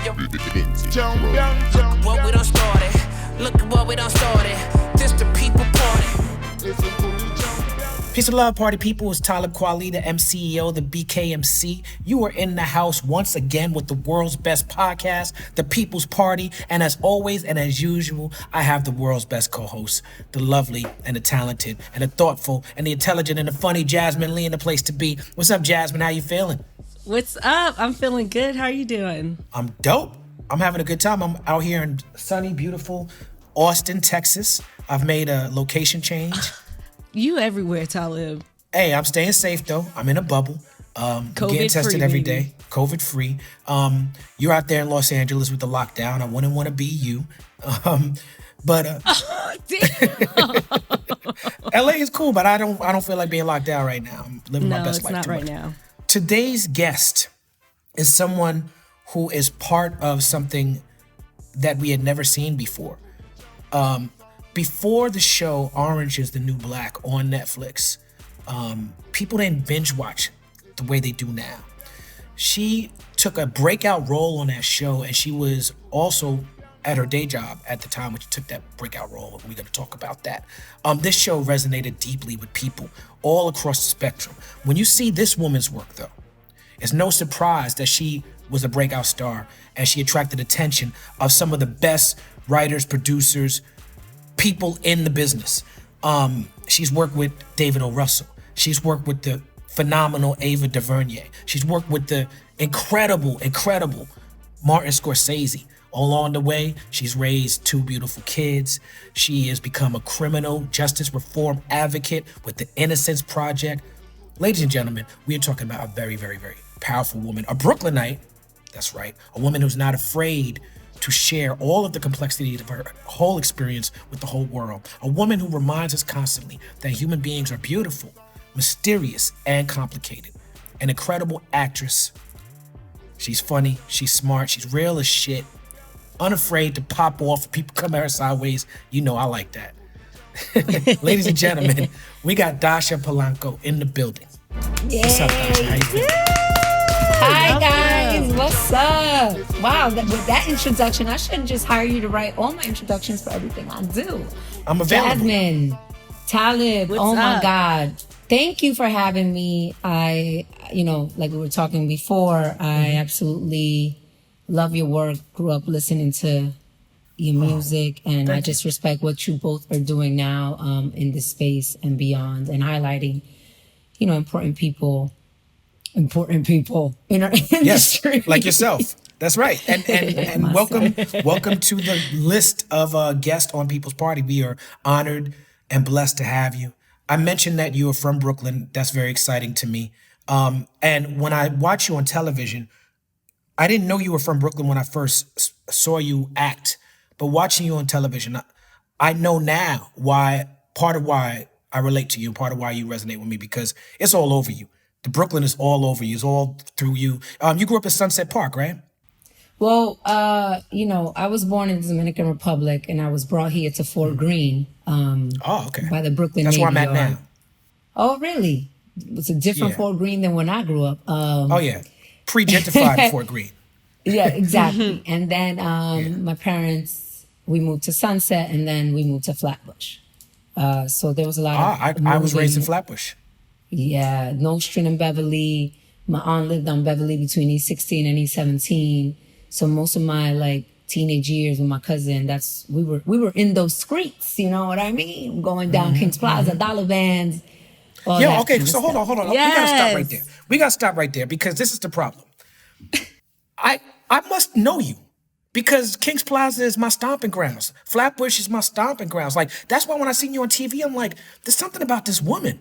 your what we done started. Look at what we done started. This the people party. Peace and love, party people. It's Talib Kweli, the MCEO, the BKMC. You are in the house once again with the world's best podcast, The People's Party. And as always and as usual, I have the world's best co-host, the lovely and the talented and the thoughtful and the intelligent and the funny Jasmin Leigh in the place to be. What's up, Jasmin? How you feeling? What's up? I'm feeling good. How are you doing? I'm dope. I'm having a good time. I'm out here in sunny, beautiful Austin, Texas. I've made a location change. You everywhere, Talib. Hey, I'm staying safe though. I'm in a bubble. Getting tested every day. COVID free. You're out there in Los Angeles with the lockdown. I wouldn't want to be you. But LA is cool, but I don't feel like being locked down right now. I'm living my best life. No, it's not right now. Today's guest is someone who is part of something that we had never seen before. Before the show Orange is the New Black on Netflix, people didn't binge watch the way they do now. She took a breakout role on that show, and she was also at her day job at the time when she took that breakout role. We're going to talk about that. This show resonated deeply with people all across the spectrum. When you see this woman's work, though, it's no surprise that she was a breakout star, and she attracted attention of some of the best writers, producers, people in the business. She's worked with David O. Russell. She's worked with the phenomenal Ava DuVernay. She's worked with the incredible Martin Scorsese. Along the way, she's raised two beautiful kids. She has become a criminal justice reform advocate with the Innocence Project. Ladies and gentlemen, we are talking about a very, very, very powerful woman, a Brooklynite. That's right, a woman who's not afraid to share all of the complexities of her whole experience with the whole world. A woman who reminds us constantly that human beings are beautiful, mysterious, and complicated. An incredible actress. She's funny, she's smart, she's real as shit. Unafraid to pop off if people come at her sideways. You know I like that. Ladies and gentlemen, we got Dascha Polanco in the building. Yay. What's up, Dascha? How you feeling? Hi guys, what's up? Wow, with that introduction, I should just hire you to write all my introductions for everything I do. I'm available. Jasmin, Talib, What's my up? God. Thank you for having me. Like we were talking before, I absolutely love your work, grew up listening to your music, and I just respect what you both are doing now in this space and beyond, and highlighting, important people in our industry. Yes, like yourself. That's right. And welcome to the list of guests on People's Party. We are honored and blessed to have you. I mentioned that you are from Brooklyn. That's very exciting to me. And when I watch you on television, I didn't know you were from Brooklyn when I first saw you act. But watching you on television, I know now part of why I relate to you, part of why you resonate with me, because it's all over you. The Brooklyn is all over you. It's all through you. You grew up in Sunset Park, right? Well, I was born in the Dominican Republic, and I was brought here to Fort Greene. Okay. By the Brooklyn That's Navy where I'm at Yard. now. Oh, really? It's a different Fort Greene than when I grew up. Pre-gentrified Fort Greene. Yeah, exactly. And then my parents, we moved to Sunset, and then we moved to Flatbush. So there was a lot of I was raised in Flatbush. Yeah, Nostrand and Beverly. My aunt lived on Beverly between E16 and E17. So most of my teenage years with my cousin, we were in those streets. You know what I mean? Going down Kings Plaza, Dollar Vans. Yeah. Okay. So hold on. Yes. We gotta stop right there because this is the problem. I must know you because Kings Plaza is my stomping grounds. Flatbush is my stomping grounds. That's why when I seen you on TV, I'm like, there's something about this woman.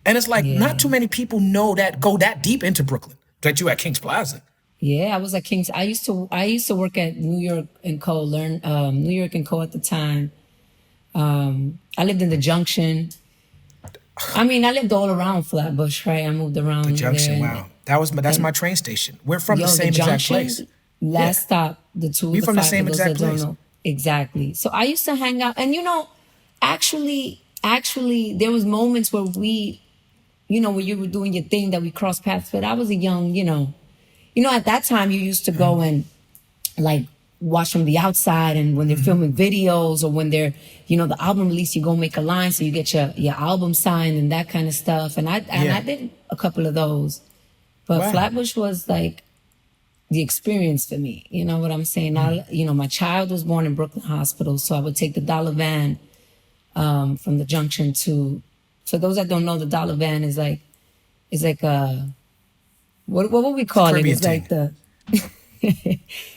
And it's not too many people go that deep into Brooklyn, that you at Kings Plaza. Yeah, I was at Kings. I used to work at New York and Co. New York and Co. at the time. I lived in the Junction. I lived all around Flatbush, right? I moved around. The Junction, there. wow. That's my train station. We're from the same exact place. Last stop, the two. We the from the five, same for those exact that don't place. know. Exactly. So I used to hang out, and actually, there was moments where we, when you were doing your thing that we crossed paths. But I was a young, at that time you used to go and like watch from the outside, and when they're filming videos or when they're, you know, the album release, you go make a line so you get your album signed and that kind of stuff. And I did a couple of those. But Flatbush was like the experience for me. You know what I'm saying? You know, my child was born in Brooklyn Hospital, so I would take the dollar van from the junction to, for those that don't know, the dollar van is like a, what would we call it? It's like the,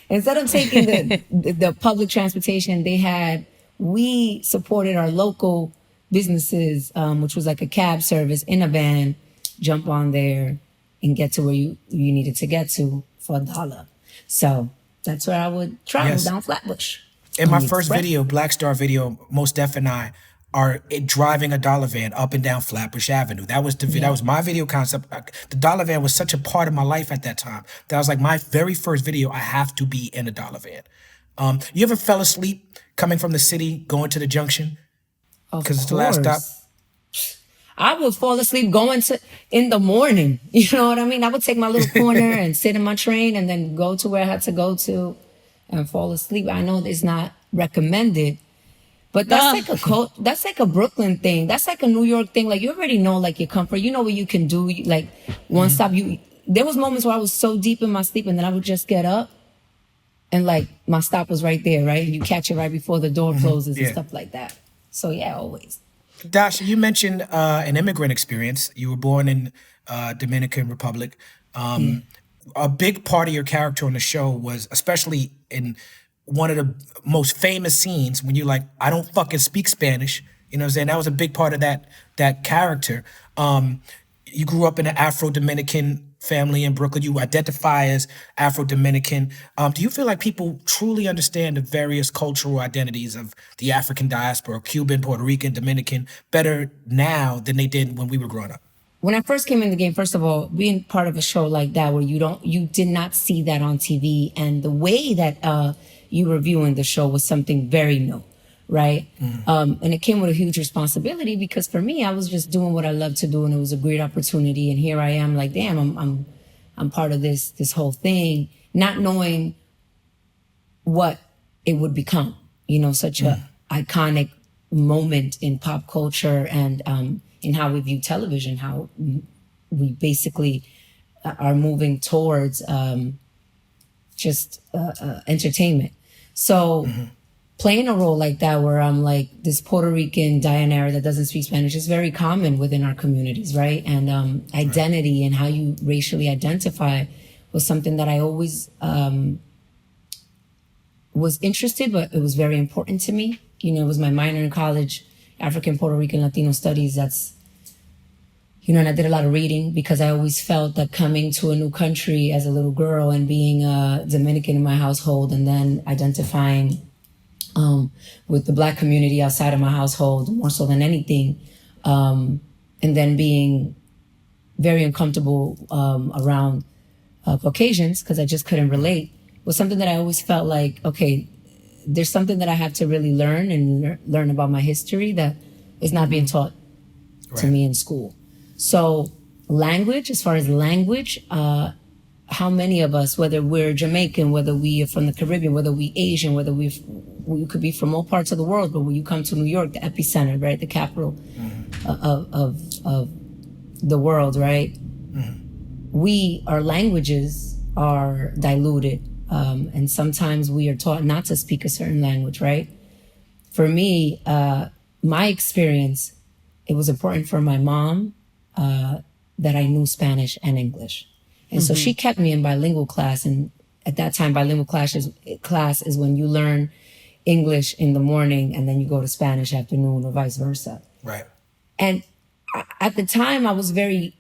instead of taking the public transportation, we supported our local businesses, which was like a cab service in a van, jump on there and get to where you needed to get to for $1. So that's where I would travel down Flatbush. In my first video, Black Star video, Mos Def and I are driving a dollar van up and down Flatbush Avenue. That was that was my video concept. The dollar van was such a part of my life at that time. That was like my very first video. I have to be in a dollar van. You ever fell asleep coming from the city, going to the junction? Because it's the last stop. I would fall asleep going in the morning. You know what I mean? I would take my little corner and sit in my train and then go to where I had to go to and fall asleep. I know it's not recommended, but that's that's like a Brooklyn thing. That's like a New York thing. Like, you already know, like, your comfort. You know what you can do. Like, one stop. There was moments where I was so deep in my sleep, and then I would just get up and like my stop was right there, right? And you catch it right before the door closes and stuff like that. So yeah, always. Dascha, you mentioned an immigrant experience. You were born in Dominican Republic. A big part of your character on the show was, especially in one of the most famous scenes, when you're like, I don't fucking speak Spanish. You know what I'm saying? That was a big part of that character. You grew up in an Afro-Dominican family in Brooklyn. You identify as Afro-Dominican. Do you feel like people truly understand the various cultural identities of the African diaspora, Cuban, Puerto Rican, Dominican, better now than they did when we were growing up? When I first came in the game, first of all, being part of a show like that where you did not see that on TV, and the way that you were viewing the show was something very new, right? And it came with a huge responsibility, because for me, I was just doing what I love to do, and it was a great opportunity. And here I am, like, damn, I'm part of this whole thing, not knowing what it would become. You know, such a iconic moment in pop culture and in how we view television, how we basically are moving towards just entertainment. So playing a role like that, where I'm like this Puerto Rican Diana that doesn't speak Spanish, is very common within our communities, right? And identity and how you racially identify was something that I always was interested, but it was very important to me. You know, it was my minor in college, African, Puerto Rican, Latino studies. That's, you know, and I did a lot of reading because I always felt that coming to a new country as a little girl and being Dominican in my household, and then identifying with the Black community outside of my household, more so than anything, and then being very uncomfortable around Caucasians because I just couldn't relate, was something that I always felt like, okay, there's something that I have to really learn and learn about my history that is not being taught to me in school. So language, as far as language, how many of us, whether we're Jamaican, whether we are from the Caribbean, whether we Asian, whether we could be from all parts of the world, but when you come to New York, the epicenter, right, the capital of the world, right? Our languages are diluted. And sometimes we are taught not to speak a certain language, right? For me, my experience, it was important for my mom that I knew Spanish and English. And so she kept me in bilingual class. And at that time, bilingual class is when you learn English in the morning and then you go to Spanish afternoon, or vice versa. Right. And at the time, I was very,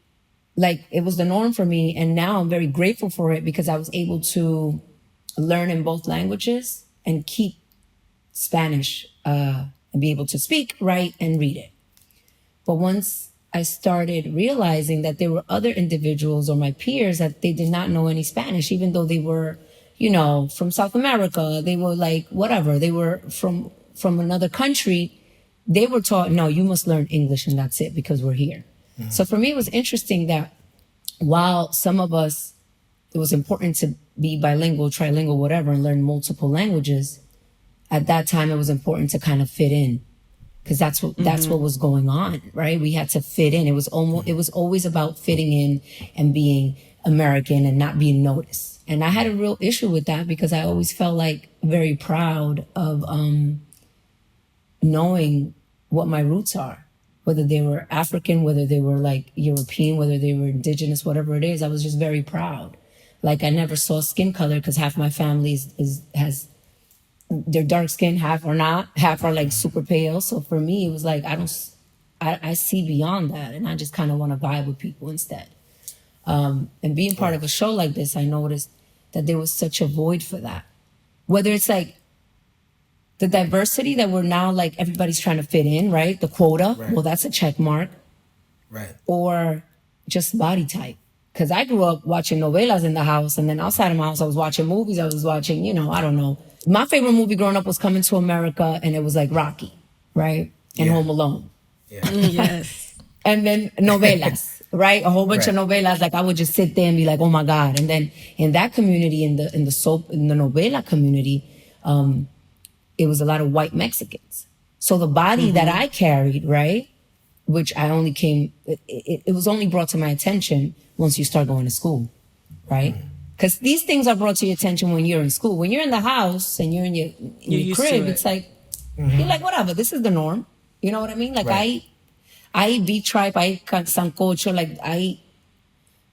like, it was the norm for me. And now I'm very grateful for it because I was able to learn in both languages and keep Spanish and be able to speak, write, and read it. But once I started realizing that there were other individuals or my peers that they did not know any Spanish, even though they were, you know, from South America, they were like, whatever, they were from another country, they were taught, no, you must learn English and that's it because we're here. So for me, it was interesting that while some of us, it was important to be bilingual, trilingual, whatever, and learn multiple languages, at that time it was important to kind of fit in, because that's what was going on, right? We had to fit in. It was always about fitting in and being American and not being noticed. And I had a real issue with that, because I always felt like very proud of knowing what my roots are, whether they were African, whether they were like European, whether they were indigenous, whatever it is. I was just very proud. Like, I never saw skin color, because half my family has they're dark skin, half are not, half are like super pale. So for me, it was like, I see beyond that, and I just kind of want to vibe with people instead. And being part of a show like this, I noticed that there was such a void for that. Whether it's like the diversity that we're now, like, everybody's trying to fit in, right? The quota, well, that's a check mark. Right. Or just body type. Because I grew up watching novelas in the house, and then outside of my house, I was watching movies. I was watching, I don't know. My favorite movie growing up was Coming to America, and it was like Rocky, right? And Home Alone. Yeah. Yes. And then novelas, right? A whole bunch of novelas. Like, I would just sit there and be like, oh my God. And then in that community, in the novela community, it was a lot of white Mexicans. So the body that I carried, right? Which I only it was only brought to my attention once you start going to school, right? Because these things are brought to your attention when you're in school. When you're in the house and you're in your crib, it's like, you're like, whatever, this is the norm. You know what I mean? Like, I eat beef tripe, I eat sancocho, like, I eat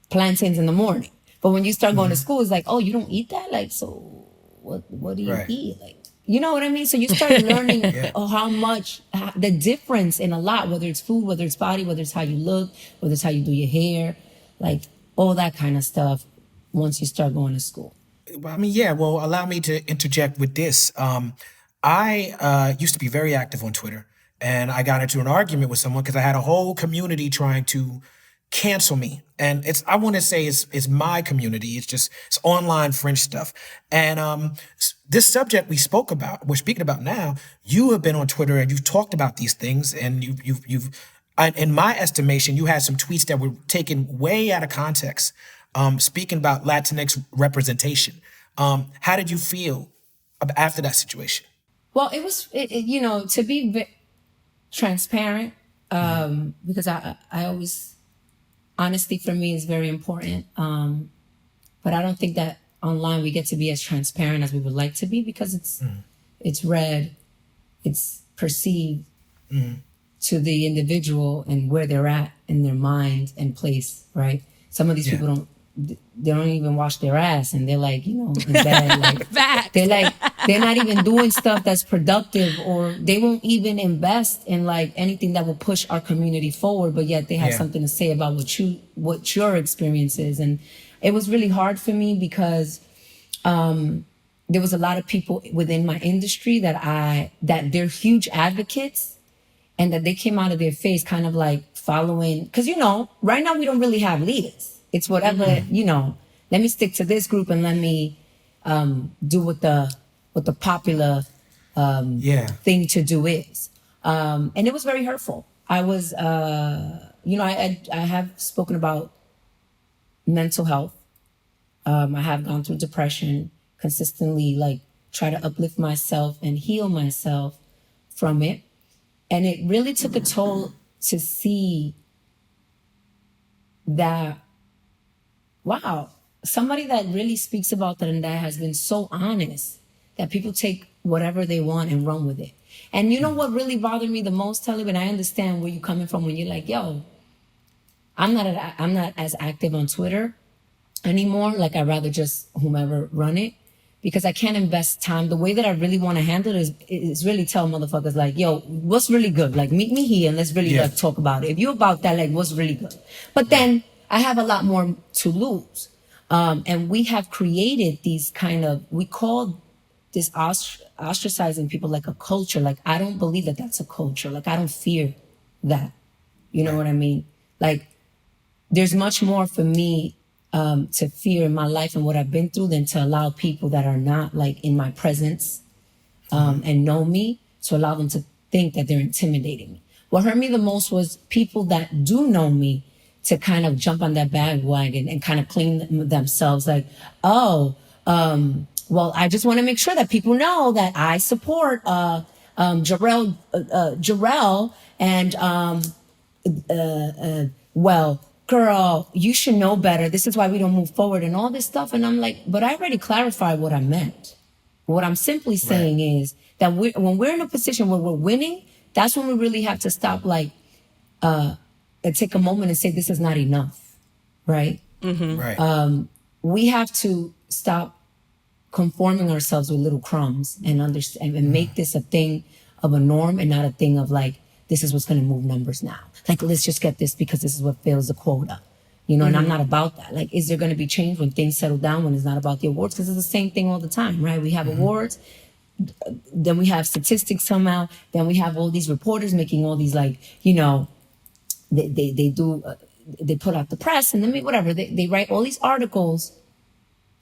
plantains in the morning. But when you start going to school, it's like, oh, you don't eat that? Like, so what do you eat? Like, you know what I mean? So you start learning how much, the difference in a lot, whether it's food, whether it's body, whether it's how you look, whether it's how you do your hair, like all that kind of stuff once you start going to school. Well, I mean, well, allow me to interject with this. I used to be very active on Twitter, and I got into an argument with someone because I had a whole community trying to cancel me. And I want to say it's my community. It's online French stuff. And this subject we're speaking about now, you have been on Twitter and you've talked about these things, and you've in my estimation, you had some tweets that were taken way out of context, speaking about Latinx representation. How did you feel after that situation? Well, it was, to be transparent, because I always, honesty for me is very important. But I don't think that online we get to be as transparent as we would like to be, because it's read, it's perceived to the individual and where they're at in their mind and place, right? Some of these people they don't even wash their ass, and they're like, in bed, like, they're not even doing stuff that's productive, or they won't even invest in like anything that will push our community forward, but yet they have something to say about what your experience is. And it was really hard for me because there was a lot of people within my industry that they're huge advocates, and that they came out of their face kind of like following, because right now we don't really have leaders. It's whatever, let me stick to this group and let me do what the popular thing to do is. And it was very hurtful. I was, I have spoken about mental health. I have gone through depression, consistently, like, try to uplift myself and heal myself from it. And it really took a toll to see that, wow, somebody that really speaks about that and that has been so honest that people take whatever they want and run with it. And you know what really bothered me the most, Talib, and I understand where you're coming from when you're like, yo, I'm not as active on Twitter anymore. Like, I'd rather just whomever run it, because I can't invest time. The way that I really want to handle it is really tell motherfuckers like, yo, what's really good? Like, meet me here and let's really like talk about it. If you're about that, like, what's really good? But then I have a lot more to lose. And we have created these we call this ostracizing people like a culture. Like, I don't believe that that's a culture. Like, I don't fear that. You know what I mean? Like, there's much more for me to fear in my life and what I've been through than to allow people that are not like in my presence and know me, to allow them to think that they're intimidating me. What hurt me the most was people that do know me to kind of jump on that bandwagon and kind of claim themselves like, oh, Well, I just want to make sure that people know that I support Jarrell, and well, girl, you should know better. This is why we don't move forward and all this stuff. And I'm like, but I already clarified what I meant. What I'm simply saying is that when we're in a position where we're winning, that's when we really have to stop, like, and take a moment and say, this is not enough, right? Right. We have to stop conforming ourselves with little crumbs and understand and make this a thing of a norm and not a thing of like, this is what's going to move numbers now. Like, let's just get this because this is what fills the quota. You know, and I'm not about that. Like, is there going to be change when things settle down, when it's not about the awards? Because it's the same thing all the time, right? We have awards, then we have statistics come out, then we have all these reporters making all these, like, you know, they put out the press and then whatever. They write all these articles.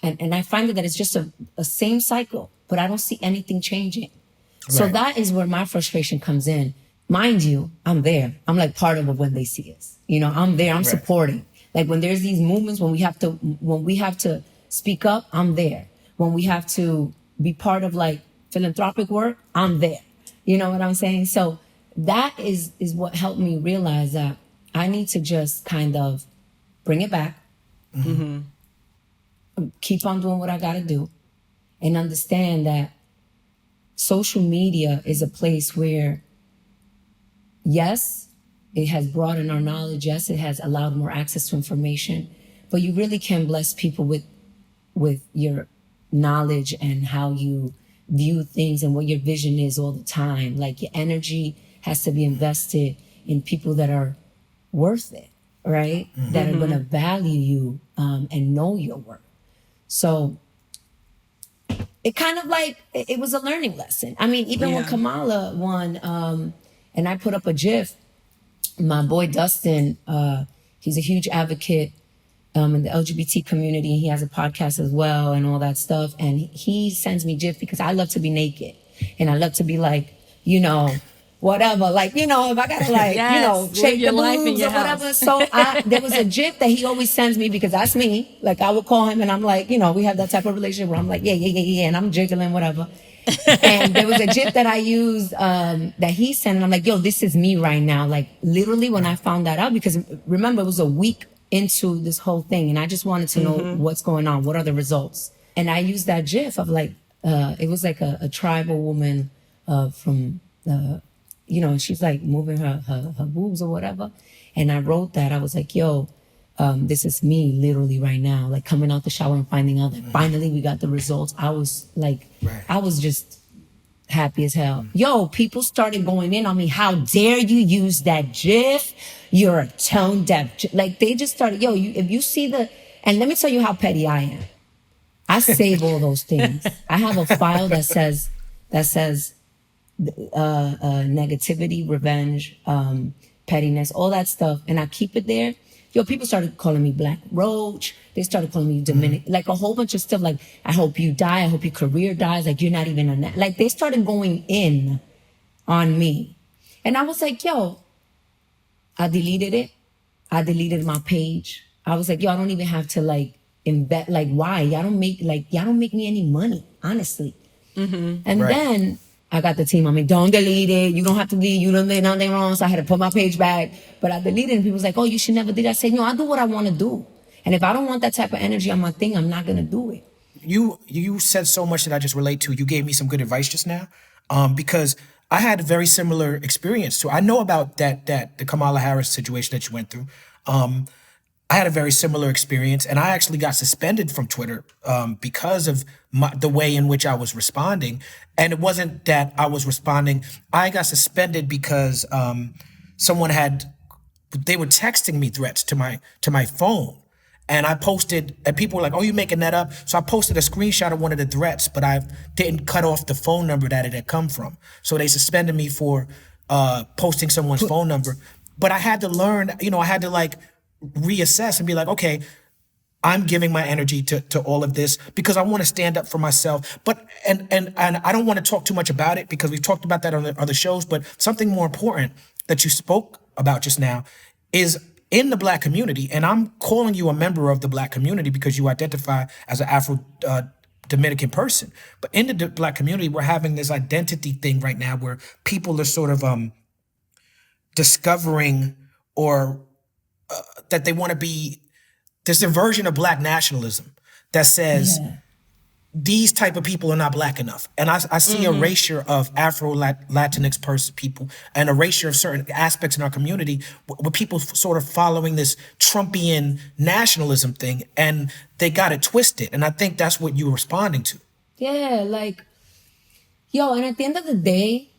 And I find that it's just a same cycle, but I don't see anything changing. Right. So that is where my frustration comes in. Mind you, I'm there. I'm like part of it when they see us. You know, I'm there. I'm supporting. Like when there's these movements, when we have to speak up, I'm there. When we have to be part of like philanthropic work, I'm there. You know what I'm saying? So that is what helped me realize that I need to just kind of bring it back. Keep on doing what I gotta do, and understand that social media is a place where, yes, it has broadened our knowledge. Yes, it has allowed more access to information, but you really can bless people with your knowledge and how you view things and what your vision is all the time. Like, your energy has to be invested in people that are worth it, right? That are gonna value you and know your worth. So it kind of like, it was a learning lesson. I mean, even when Kamala won, and I put up a GIF, my boy Dawson, he's a huge advocate in the LGBT community. He has a podcast as well and all that stuff. And he sends me GIF because I love to be naked. And I love to be like, you know, whatever, like, you know, if I gotta like, you know, shake the boobs or whatever. So there was a GIF that he always sends me because that's me. Like, I would call him and I'm like, you know, we have that type of relationship where I'm like, yeah, and I'm jiggling, whatever. And there was a GIF that I used that he sent, and I'm like, yo, this is me right now. Like, literally when I found that out, because remember, it was a week into this whole thing, and I just wanted to know what's going on, what are the results. And I used that GIF of like, it was like a tribal woman from you know, she's like moving her boobs or whatever. And I wrote that. I was like, yo, this is me literally right now, like coming out the shower and finding out that finally we got the results. I was like, I was just happy as hell. Yo, people started going in on me. How dare you use that GIF? You're a tone deaf. Like, they just started, yo, if you see and let me tell you how petty I am. I save all those things. I have a file that says negativity, revenge, pettiness, all that stuff. And I keep it there. Yo, people started calling me Black Roach. They started calling me Dominican, like a whole bunch of stuff. Like, I hope you die. I hope your career dies. Like, you're not even on that. Like, they started going in on me. And I was like, yo, I deleted it. I deleted my page. I was like, yo, I don't even have to like invest. Like, why? Y'all don't make me any money, honestly. And then I got the team on me, don't delete it. You don't have to delete. You don't do nothing wrong. So I had to put my page back. But I deleted it, and people was like, oh, you should never do that. I said, no, I do what I want to do. And if I don't want that type of energy on my thing, I'm not going to do it. You said so much that I just relate to. You gave me some good advice just now, because I had a very similar experience too. I know about the Kamala Harris situation that you went through. I had a very similar experience, and I actually got suspended from Twitter because of the way in which I was responding. And it wasn't that I was responding. I got suspended because they were texting me threats to my phone. And I posted, and people were like, oh, you making that up? So I posted a screenshot of one of the threats, but I didn't cut off the phone number that it had come from. So they suspended me for posting someone's phone number. But I had to learn, I had to like reassess and be like, okay, I'm giving my energy to all of this because I want to stand up for myself. But and I don't want to talk too much about it because we've talked about that on the other shows. But something more important that you spoke about just now is in the Black community, and I'm calling you a member of the Black community because you identify as an Dominican person. But in the Black community, we're having this identity thing right now where people are sort of discovering or that they want to be, there's a version of Black nationalism that says these type of people are not Black enough. And I see erasure of Afro-Latinx people and erasure of certain aspects in our community with people sort of following this Trumpian nationalism thing, and they got it twisted. And I think that's what you're responding to. Yeah, like, and at the end of the day,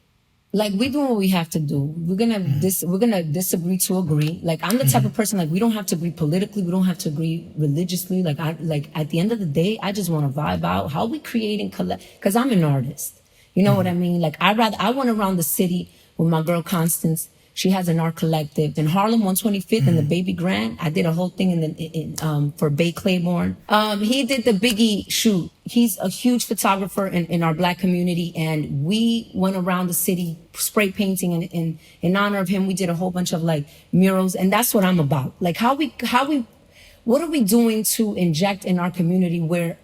like, we're doing what we have to do. We're gonna disagree to agree. Like, I'm the type of person, like, we don't have to agree politically. We don't have to agree religiously. Like, at the end of the day, I just want to vibe out. How we create and collect? Because I'm an artist. You know what I mean? Like, I went around the city with my girl Constance. She has an art collective in Harlem, 125th, in the Baby Grand. I did a whole thing for Bay Claiborne. He did the Biggie shoot. He's a huge photographer in our Black community, and we went around the city spray painting, and in honor of him, we did a whole bunch of like murals, and that's what I'm about. Like, what are we doing to inject in our community where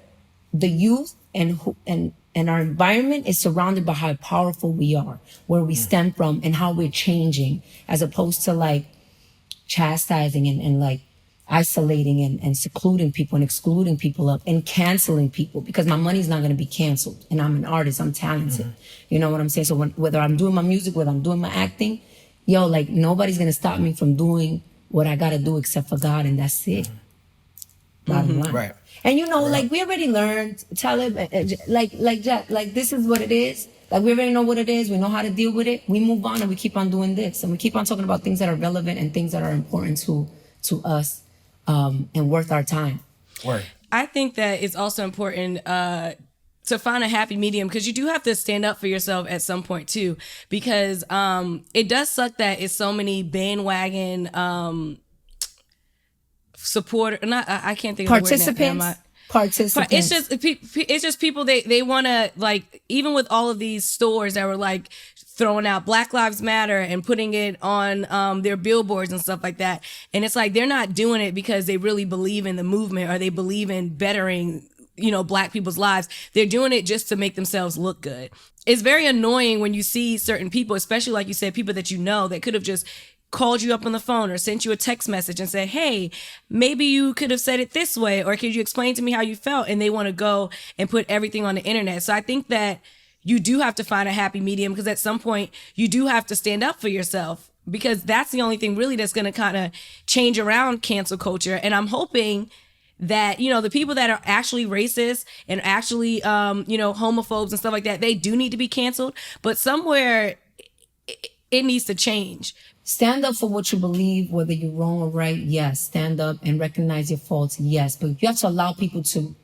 the youth and our environment is surrounded by how powerful we are, where we stem from, and how we're changing, as opposed to like chastising and like isolating and secluding people and excluding people up and canceling people, because my money's not going to be canceled. And I'm an artist. I'm talented. You know what I'm saying? So whether I'm doing my music, whether I'm doing my acting, like, nobody's going to stop me from doing what I got to do except for God. And that's it. Bottom line. Right. And like, we already learned, Talib, like Jack, like, this is what it is. Like, we already know what it is. We know how to deal with it. We move on and we keep on doing this. And we keep on talking about things that are relevant and things that are important to us, and worth our time. Word. I think that it's also important to find a happy medium, because you do have to stand up for yourself at some point too, because it does suck that it's so many bandwagon supporter, not I can't think of participants. It's just people, they want to, like, even with all of these stores that were like throwing out Black Lives Matter and putting it on their billboards and stuff like that, and it's like they're not doing it because they really believe in the movement or they believe in bettering Black people's lives. They're doing it just to make themselves look good. It's very annoying when you see certain people, especially like you said, people that that could have just called you up on the phone or sent you a text message and said, hey, maybe you could have said it this way, or could you explain to me how you felt? And they want to go and put everything on the internet. So I think that you do have to find a happy medium, because at some point you do have to stand up for yourself, because that's the only thing really that's going to kind of change around cancel culture. And I'm hoping that, the people that are actually racist and actually, homophobes and stuff like that, they do need to be canceled. But somewhere it needs to change. Stand up for what you believe, whether you're wrong or right. Yes, stand up and recognize your faults. Yes, but you have to allow people to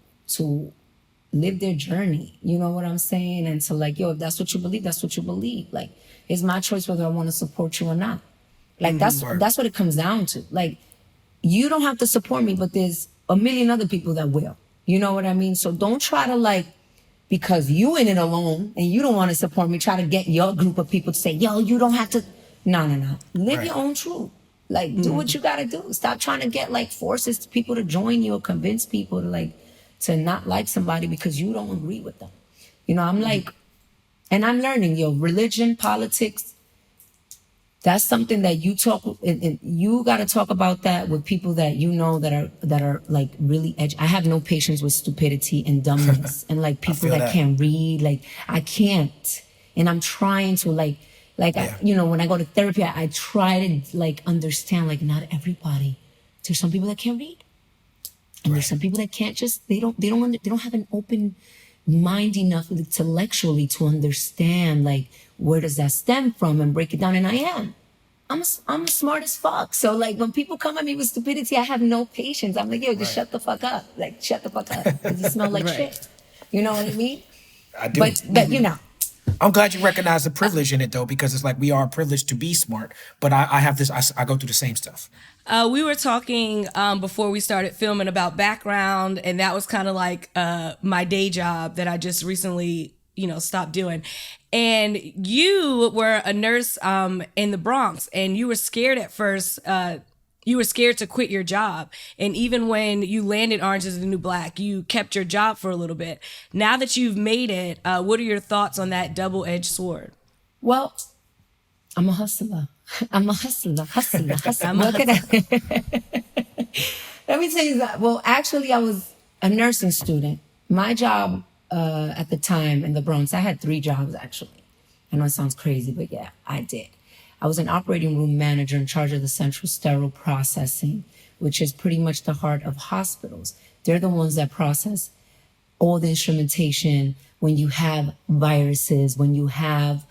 live their journey. You know what I'm saying? And to, like, if that's what you believe, that's what you believe. Like, it's my choice whether I want to support you or not. Like, that's what it comes down to. Like, you don't have to support me, but there's a million other people that will. You know what I mean? So don't try to, like, because you in it alone and you don't want to support me, try to get your group of people to say, you don't have to. No. Live your own truth. Like, do what you gotta do. Stop trying to get, like, forces people to join you or convince people to not like somebody because you don't agree with them. I'm like, and I'm learning, religion, politics, that's something that you talk, and you gotta talk about that with people that that are like really I have no patience with stupidity and dumbness and like people that can't read. Like, I can't. And I'm trying to when I go to therapy, I try to like understand, like, not everybody. There's some people that can't read, and there's some people that can't they don't have an open mind enough intellectually to understand, like, where does that stem from and break it down. And I'm smart as fuck. So, like, when people come at me with stupidity, I have no patience. I'm like, just shut the fuck up. Like, shut the fuck up. Because you smell like shit. You know what I mean? I do. But I'm glad you recognize the privilege in it, though, because it's like we are privileged to be smart. But I have this, I go through the same stuff. We were talking before we started filming about background, and that was kind of like my day job that I just recently, stopped doing. And you were a nurse in the Bronx, and you were scared at first, you were scared to quit your job. And even when you landed Orange is the New Black, you kept your job for a little bit. Now that you've made it, what are your thoughts on that double-edged sword? Well, I'm a hustler. I'm a hustler. Let me tell you that. Well, actually, I was a nursing student. My job at the time in the Bronx, I had 3 jobs, actually. I know it sounds crazy, but yeah, I did. I was an operating room manager in charge of the central sterile processing, which is pretty much the heart of hospitals. They're the ones that process all the instrumentation when you have viruses, when you have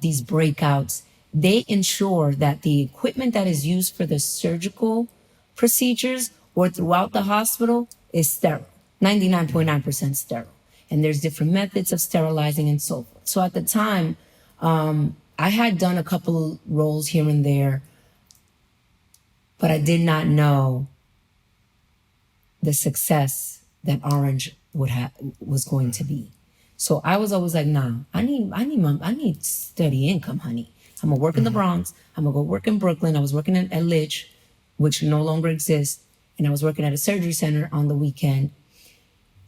these breakouts. They ensure that the equipment that is used for the surgical procedures or throughout the hospital is sterile, 99.9% sterile. And there's different methods of sterilizing and so forth. So at the time, I had done a couple roles here and there, but I did not know the success that Orange was going to be. So I was always like, nah, I need steady income, honey. I'm gonna work in the Bronx. I'm gonna go work in Brooklyn. I was working at Lidge, which no longer exists. And I was working at a surgery center on the weekend.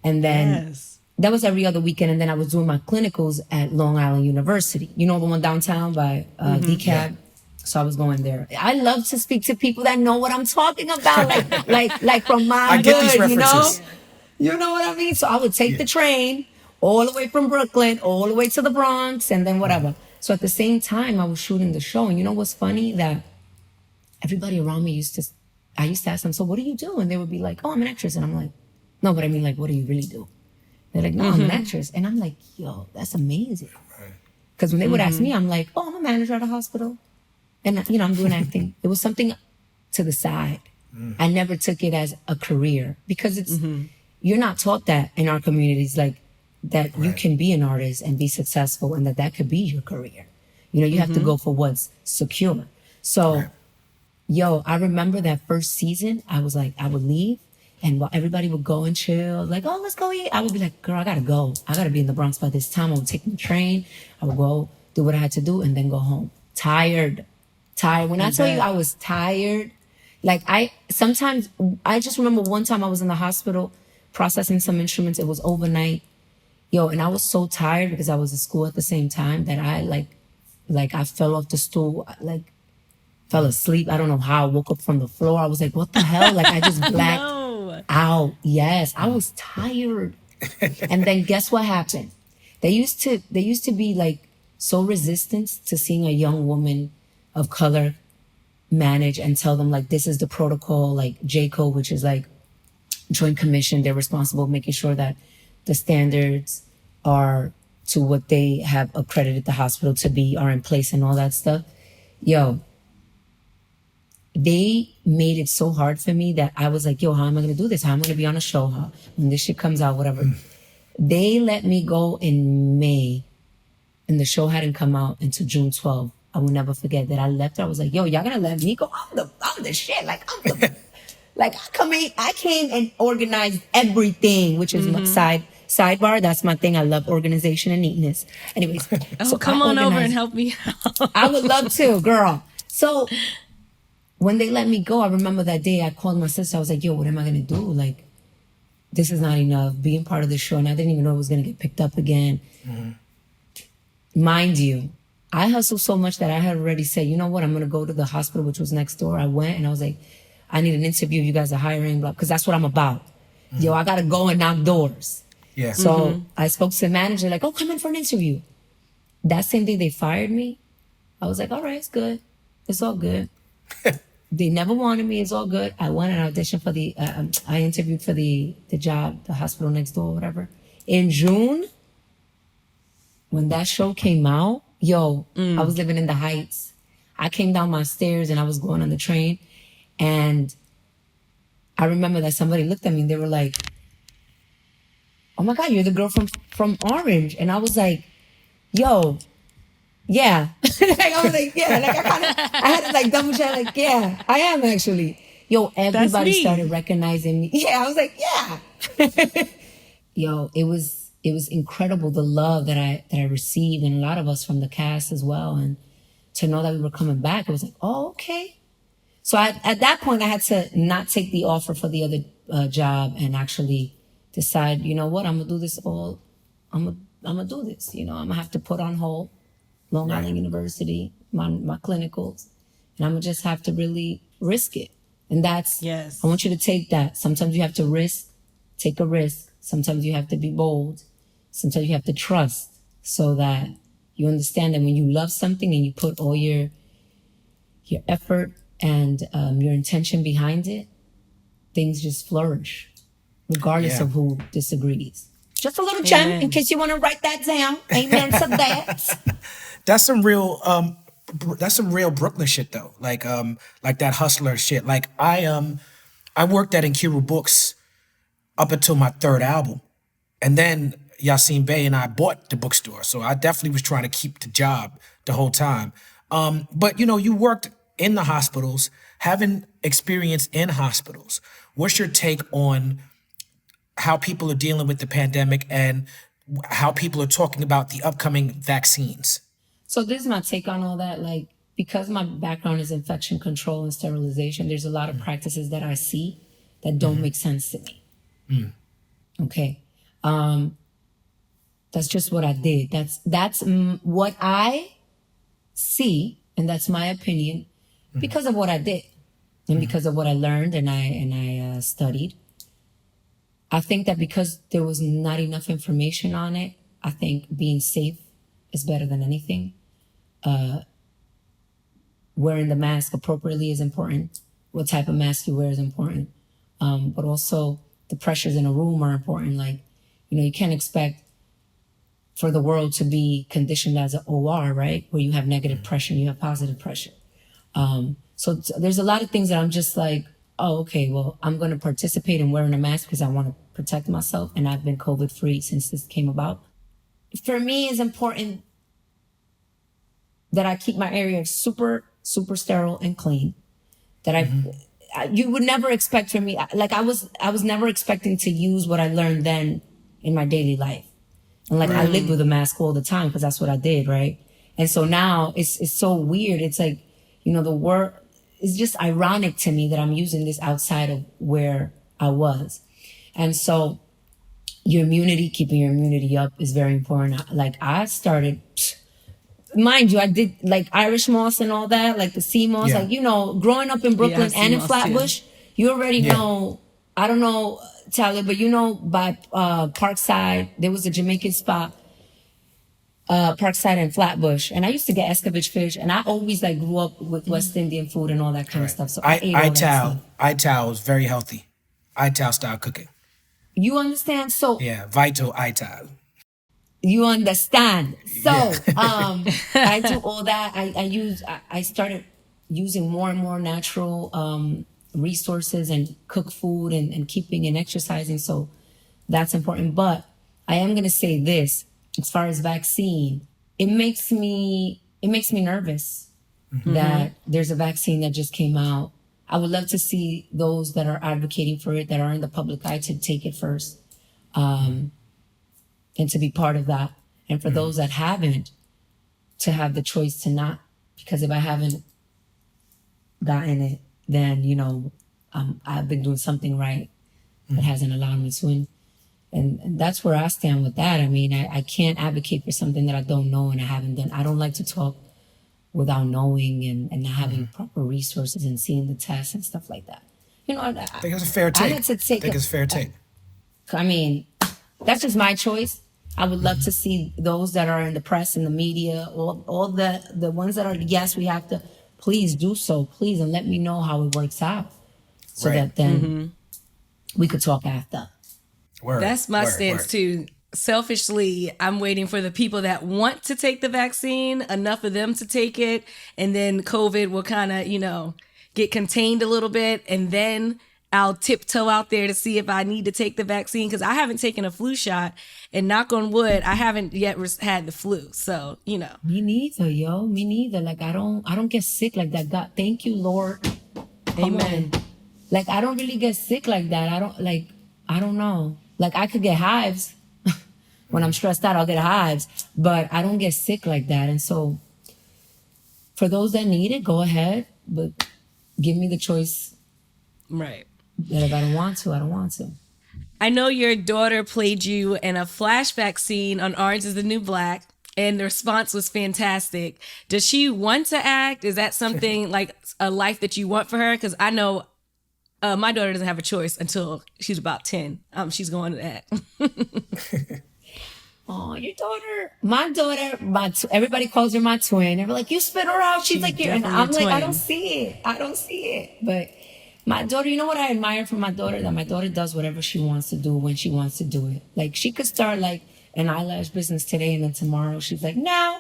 And then that was every other weekend. And then I was doing my clinicals at Long Island University. You know, the one downtown by DCAB. Yeah. So I was going there. I love to speak to people that know what I'm talking about. like from my I get these references. You know what I mean? So I would take the train all the way from Brooklyn, all the way to the Bronx, and then whatever. So at the same time, I was shooting the show. And you know what's funny? That everybody around me I used to ask them, so what do you do? And they would be like, oh, I'm an actress. And I'm like, no, but I mean, like, what do you really do? They're like, no, I'm an actress. And I'm like, yo, that's amazing. Because when they would ask me, I'm like, oh, I'm a manager at a hospital. And, you know, I'm doing acting. It was something to the side. I never took it as a career because you're not taught that in our communities, like that you can be an artist and be successful and that could be your career. You know, you have to go for what's secure. So, yo, I remember that first season, I was like, I would leave and while everybody would go and chill, like, oh, let's go eat. I would be like, girl, I gotta go. I gotta be in the Bronx by this time. I would take the train. I would go do what I had to do and then go home. Tired. When I tell you I was tired, like I just remember one time I was in the hospital processing some instruments. It was overnight. Yo, and I was so tired because I was at school at the same time that I like I fell off the stool, like fell asleep. I don't know how. I woke up from the floor. I was like, what the hell? Like I just blacked out. Yes, I was tired. And then guess what happened? They used to be like so resistant to seeing a young woman of color manage and tell them like, this is the protocol, like JCO, which is like Joint Commission. They're responsible making sure that the standards are to what they have accredited the hospital to be, are in place and all that stuff. Yo, they made it so hard for me that I was like, yo, how am I going to do this? How am I going to be on a show? How, when this shit comes out, whatever. They let me go in May and the show hadn't come out until June 12th. I will never forget that I left her. I was like, yo, y'all gonna let me go? I'm the shit. Like, I'm the, like, I came and organized everything, which is my sidebar. That's my thing. I love organization and neatness. Anyways. So come on over and help me out. I would love to, girl. So when they let me go, I remember that day I called my sister. I was like, yo, what am I gonna do? Like, this is not enough. Being part of the show. And I didn't even know it was gonna get picked up again. Mind you, I hustled so much that I had already said, you know what, I'm going to go to the hospital, which was next door. I went and I was like, I need an interview. You guys are hiring, blah, because that's what I'm about. Yo, I got to go and knock doors. Yeah. So I spoke to the manager, like, oh, come in for an interview. That same day they fired me. I was like, all right, it's good. It's all good. They never wanted me. It's all good. I went and auditioned for I interviewed for the job, the hospital next door, whatever. In June, when that show came out, yo, I was living in the Heights. I came down my stairs and I was going on the train. And I remember that somebody looked at me and they were like, oh my God, you're the girl from Orange. And I was like, yo, yeah. Like, I was like, yeah. Like I had to like double check, like, yeah, I am actually. Yo, everybody started recognizing me. Yeah, I was like, yeah. Yo, it was incredible, the love that I received, and a lot of us from the cast as well. And to know that we were coming back, it was like, oh, okay. So at that point, I had to not take the offer for the other job and actually decide, you know what, I'm gonna do this I'm gonna do this. You know, I'm gonna have to put on hold Long Island University, my clinicals, and I'm gonna just have to really risk it. And that's, I want you to take that. Sometimes you have to take a risk. Sometimes you have to be bold. Sometimes you have to trust so that you understand that when you love something and you put all your effort and your intention behind it, things just flourish, regardless of who disagrees. Just a little gem in case you want to write that down. Amen to that. That's some real Brooklyn shit though. Like that hustler shit. Like I worked at Incurable Books up until my third album. And then Yasin Bey and I bought the bookstore. So I definitely was trying to keep the job the whole time. But you know, you worked in the hospitals, having experience in hospitals. What's your take on how people are dealing with the pandemic and how people are talking about the upcoming vaccines? So this is my take on all that. Like, because my background is infection control and sterilization, there's a lot of practices that I see that don't make sense to me. Okay. That's just what I did. That's what I see, and that's my opinion because of what I did and because of what I learned and I studied. I think that because there was not enough information on it, I think being safe is better than anything. Wearing the mask appropriately is important. What type of mask you wear is important. But also the pressures in a room are important. Like, you know, you can't expect for the world to be conditioned as an OR, right? Where you have negative pressure and you have positive pressure. So there's a lot of things that I'm just like, oh, okay, well, I'm going to participate in wearing a mask because I want to protect myself. And I've been COVID free since this came about. For me, it's important that I keep my area super, super sterile and clean. That you would never expect from me. Like I was never expecting to use what I learned then in my daily life. And like I lived with a mask all the time because that's what I did, right? And so now it's so weird. It's like, you know, the word is just ironic to me that I'm using this outside of where I was. And so keeping your immunity up is very important. Like I started, mind you, I did like Irish moss and all that, like the sea moss, like, you know, growing up in Brooklyn and in Flatbush, you already know, I don't know, Talib, but you know, by Parkside, there was a Jamaican spot, Parkside and Flatbush. And I used to get escovitch fish, and I always like grew up with West Indian food and all that kind of stuff. So I ate all that stuff. Ital is very healthy. Ital style cooking. You understand? So yeah, Vital Ital. You understand? So I do all that. I started using more and more natural resources and cook food and keeping and exercising. So that's important. But I am gonna say this, as far as vaccine, it makes me nervous that there's a vaccine that just came out. I would love to see those that are advocating for it, that are in the public eye, to take it first. And to be part of that. And for those that haven't, to have the choice to not, because if I haven't gotten it, then, you know, I've been doing something right that hasn't allowed me to. And that's where I stand with that. I mean, I can't advocate for something that I don't know and I haven't done. I don't like to talk without knowing and not having proper resources and seeing the tests and stuff like that. You know, I think it's a fair take. I think it's a fair take. I mean, that's just my choice. I would love to see those that are in the press and the media, all the ones that are, yes, we have to, please do so, please, and let me know how it works out so that then we could talk after. That's my stance too. Selfishly, I'm waiting for the people that want to take the vaccine, enough of them to take it, and then COVID will kind of, you know, get contained a little bit, and then I'll tiptoe out there to see if I need to take the vaccine, because I haven't taken a flu shot, and knock on wood, I haven't yet had the flu. So, you know. Me neither, yo. Me neither. Like, I don't get sick like that. God, thank you, Lord. Amen. Like, I don't really get sick like that. I don't know. Like, I could get hives. When I'm stressed out, I'll get hives. But I don't get sick like that. And so, for those that need it, go ahead. But give me the choice. Right. That if I don't want to, I don't want to. I know your daughter played you in a flashback scene on Orange is the New Black, and the response was fantastic. Does she want to act? Is that something like a life that you want for her? Because I know my daughter doesn't have a choice until she's about 10. She's going to act. Oh, your daughter, my daughter, everybody calls her my twin. They're like, you spit her out. She's like, and I'm like, I don't see it. But my daughter, you know what I admire from my daughter? That my daughter does whatever she wants to do when she wants to do it. Like, she could start like an eyelash business today, and then tomorrow she's like, no,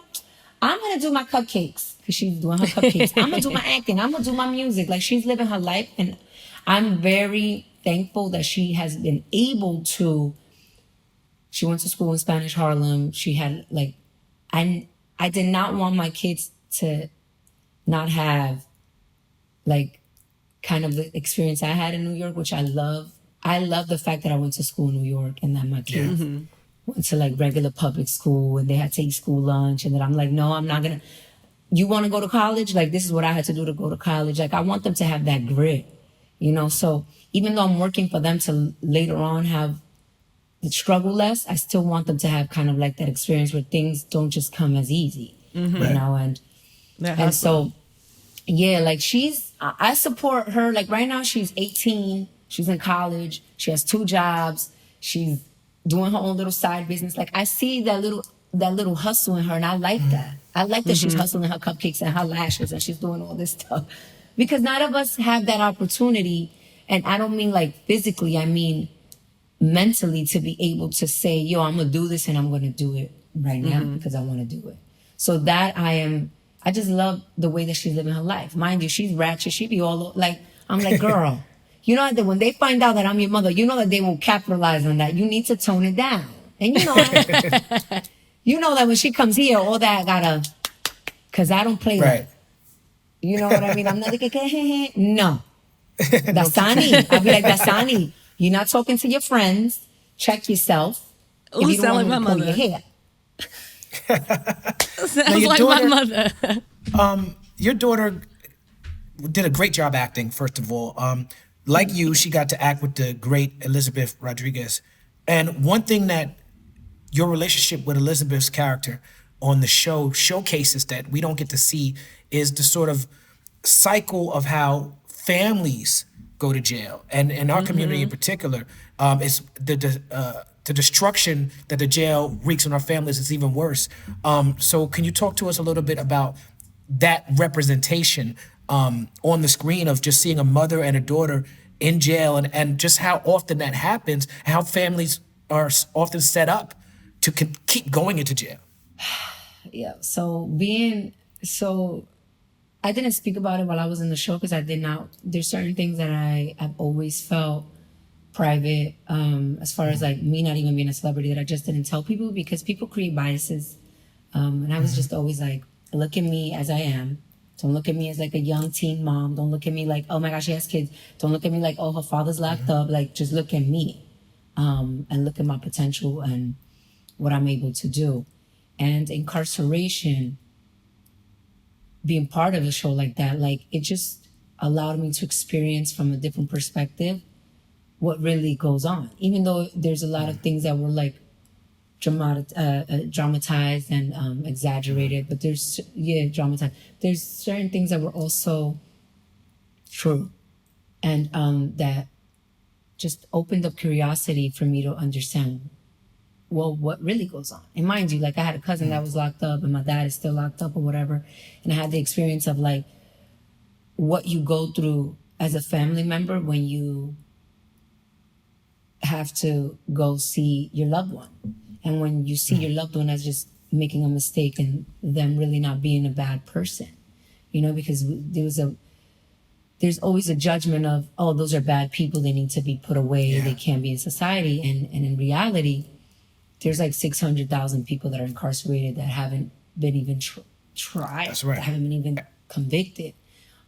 I'm going to do my cupcakes, because she's doing her cupcakes. I'm going to do my acting. I'm going to do my music. Like, she's living her life, and I'm very thankful that she has been able to. She went to school in Spanish Harlem. She had like, I did not want my kids to not have like kind of the experience I had in New York, which I love. I love the fact that I went to school in New York and that my kids went to like regular public school and they had to eat school lunch. And then I'm like, no, I'm not gonna, you want to go to college? Like, this is what I had to do to go to college. Like, I want them to have that grit, you know? So even though I'm working for them to later on have the struggle less, I still want them to have kind of like that experience where things don't just come as easy, you know? And so, yeah, like I support her. Like right now she's 18, she's in college, she has 2 jobs, she's doing her own little side business. Like I see that little hustle in her, and I like that. I like that she's hustling her cupcakes and her lashes and she's doing all this stuff, because none of us have that opportunity. And I don't mean like physically, I mean mentally, to be able to say, yo, I'm gonna do this and I'm gonna do it right now because I want to do it. So that I just love the way that she's living her life. Mind you, she's ratchet. She be all like, I'm like, girl, you know that when they find out that I'm your mother, you know that they will capitalize on that. You need to tone it down. And you know that, you know that when she comes here, all that cause I don't play right. that. You know what I mean? I'm not like, no. Dasani. I'll be like, Dasani, you're not talking to your friends. Check yourself. Ooh, if you don't sound like my pull your mother. hair. Sounds like daughter, my mother. Your daughter did a great job acting, first of all. Like you, she got to act with the great Elizabeth Rodriguez. And one thing that your relationship with Elizabeth's character on the show showcases that we don't get to see is the sort of cycle of how families go to jail. And in our community in particular, it's the destruction that the jail wreaks on our families is even worse. So can you talk to us a little bit about that representation on the screen of just seeing a mother and a daughter in jail, and just how often that happens, how families are often set up to keep going into jail? Yeah, I didn't speak about it while I was in the show because I did not. There's certain things that I've always felt private, as far as like me not even being a celebrity, that I just didn't tell people because people create biases. And I was just always like, look at me as I am. Don't look at me as like a young teen mom. Don't look at me like, oh my gosh, she has kids. Don't look at me like, oh, her father's locked up. Like, just look at me, and look at my potential and what I'm able to do. And incarceration, being part of a show like that, like it just allowed me to experience from a different perspective what really goes on. Even though there's a lot of things that were like dramatized and exaggerated, but dramatized. There's certain things that were also true, and that just opened up curiosity for me to understand, well, what really goes on. And mind you, like I had a cousin that was locked up and my dad is still locked up or whatever. And I had the experience of like what you go through as a family member when you have to go see your loved one. And when you see your loved one as just making a mistake and them really not being a bad person, you know, because there's always a judgment of, oh, those are bad people. They need to be put away. They can't be in society. And in reality, there's like 600,000 people that are incarcerated that haven't been even tried. That's right. That haven't been even convicted.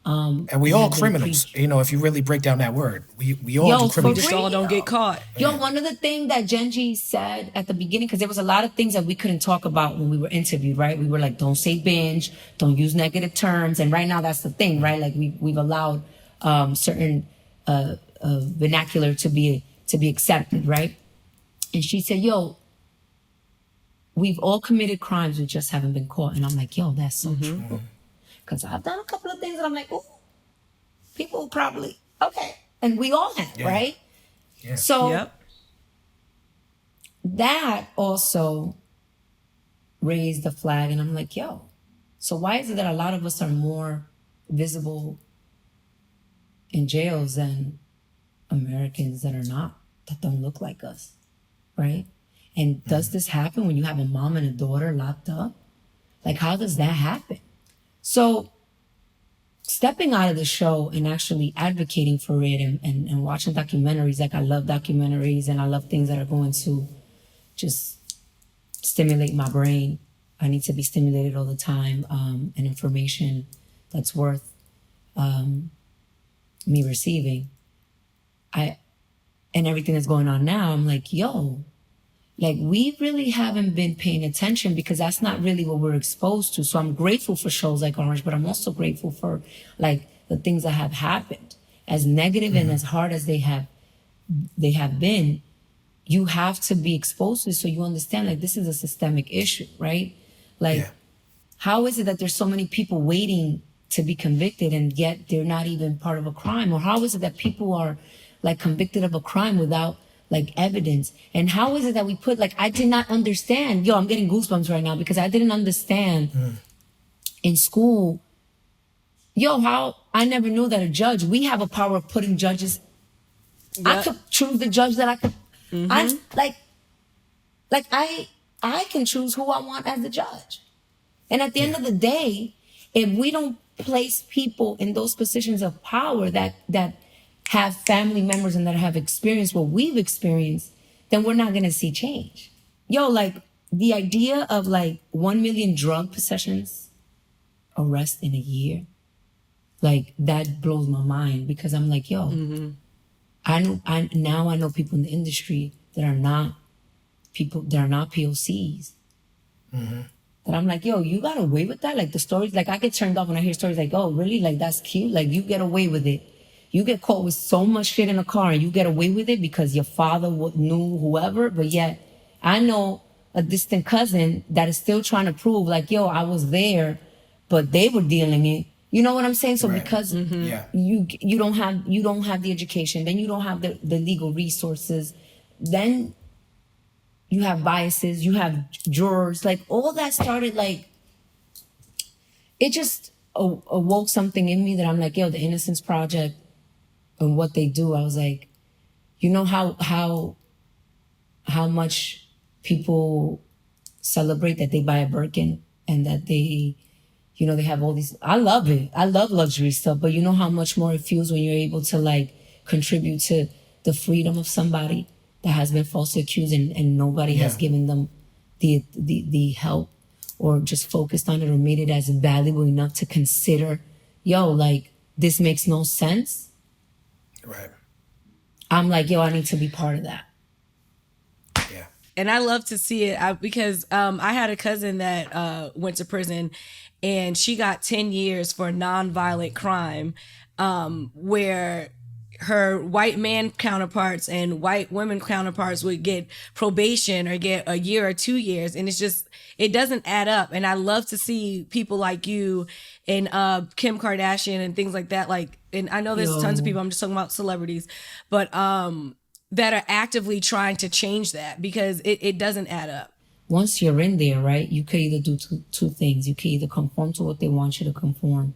And we all criminals, you know, if you really break down that word. We all do criminals. We just all don't get caught. Yo, one of the things that Genji said at the beginning, because there was a lot of things that we couldn't talk about when we were interviewed, right? We were like, don't say binge, don't use negative terms. And right now that's the thing, right? Like we've allowed certain vernacular to be accepted, right? And she said, yo, we've all committed crimes, we just haven't been caught. And I'm like, yo, that's so true. Because I've done a couple of things that I'm like, ooh, people probably, okay. And we all have, right? Yeah. So that also raised the flag. And I'm like, yo, so why is it that a lot of us are more visible in jails than Americans that are not, that don't look like us, right? And does this happen when you have a mom and a daughter locked up? Like, how does that happen? So stepping out of the show and actually advocating for it and watching documentaries, like I love documentaries and I love things that are going to just stimulate my brain. I need to be stimulated all the time, and information that's worth me receiving. And everything that's going on now, I'm like, yo, like we really haven't been paying attention because that's not really what we're exposed to. So I'm grateful for shows like Orange, but I'm also grateful for like the things that have happened. As negative and as hard as they have been, you have to be exposed to it so you understand like this is a systemic issue, right? Like, how is it that there's so many people waiting to be convicted and yet they're not even part of a crime? Or how is it that people are like convicted of a crime without like evidence? And how is it that we put, like, I did not understand, I'm getting goosebumps right now because I didn't understand in school, how I never knew that a judge, we have a power of putting judges. I could choose the judge that I could, I can choose who I want as the judge. And at the end of the day, if we don't place people in those positions of power that have family members and that have experienced what we've experienced, then we're not going to see change. Like the idea of like 1 million drug possessions arrests in a year, like that blows my mind because I'm like, I know people in the industry that are not POCs. That I'm like, you got away with that? Like the stories, like I get turned off when I hear stories like, oh, really? Like that's cute. Like you get away with it. You get caught with so much shit in a car and you get away with it because your father knew whoever, but yet I know a distant cousin that is still trying to prove like, I was there, but they were dealing it. You know what I'm saying? So because you don't have the education, then you don't have the legal resources, then you have biases, you have jurors, like all that started like, it just awoke something in me that I'm like, the Innocence Project and what they do. I was like, how much people celebrate that they buy a Birkin and that they, they have all these, I love it. I love luxury stuff, but you know how much more it feels when you're able to like contribute to the freedom of somebody that has been falsely accused and nobody has given them the help or just focused on it or made it as valuable enough to consider, like this makes no sense. Right. I'm like, I need to be part of that. Yeah. And I love to see it because I had a cousin that went to prison and she got 10 years for a nonviolent crime where her white man counterparts and white women counterparts would get probation or get a year or 2 years. And it's just, it doesn't add up. And I love to see people like you and Kim Kardashian and things like that. Like, and I know there's tons of people, I'm just talking about celebrities, but that are actively trying to change that because it doesn't add up. Once you're in there, right, you could either do two things. You could either conform to what they want you to conform,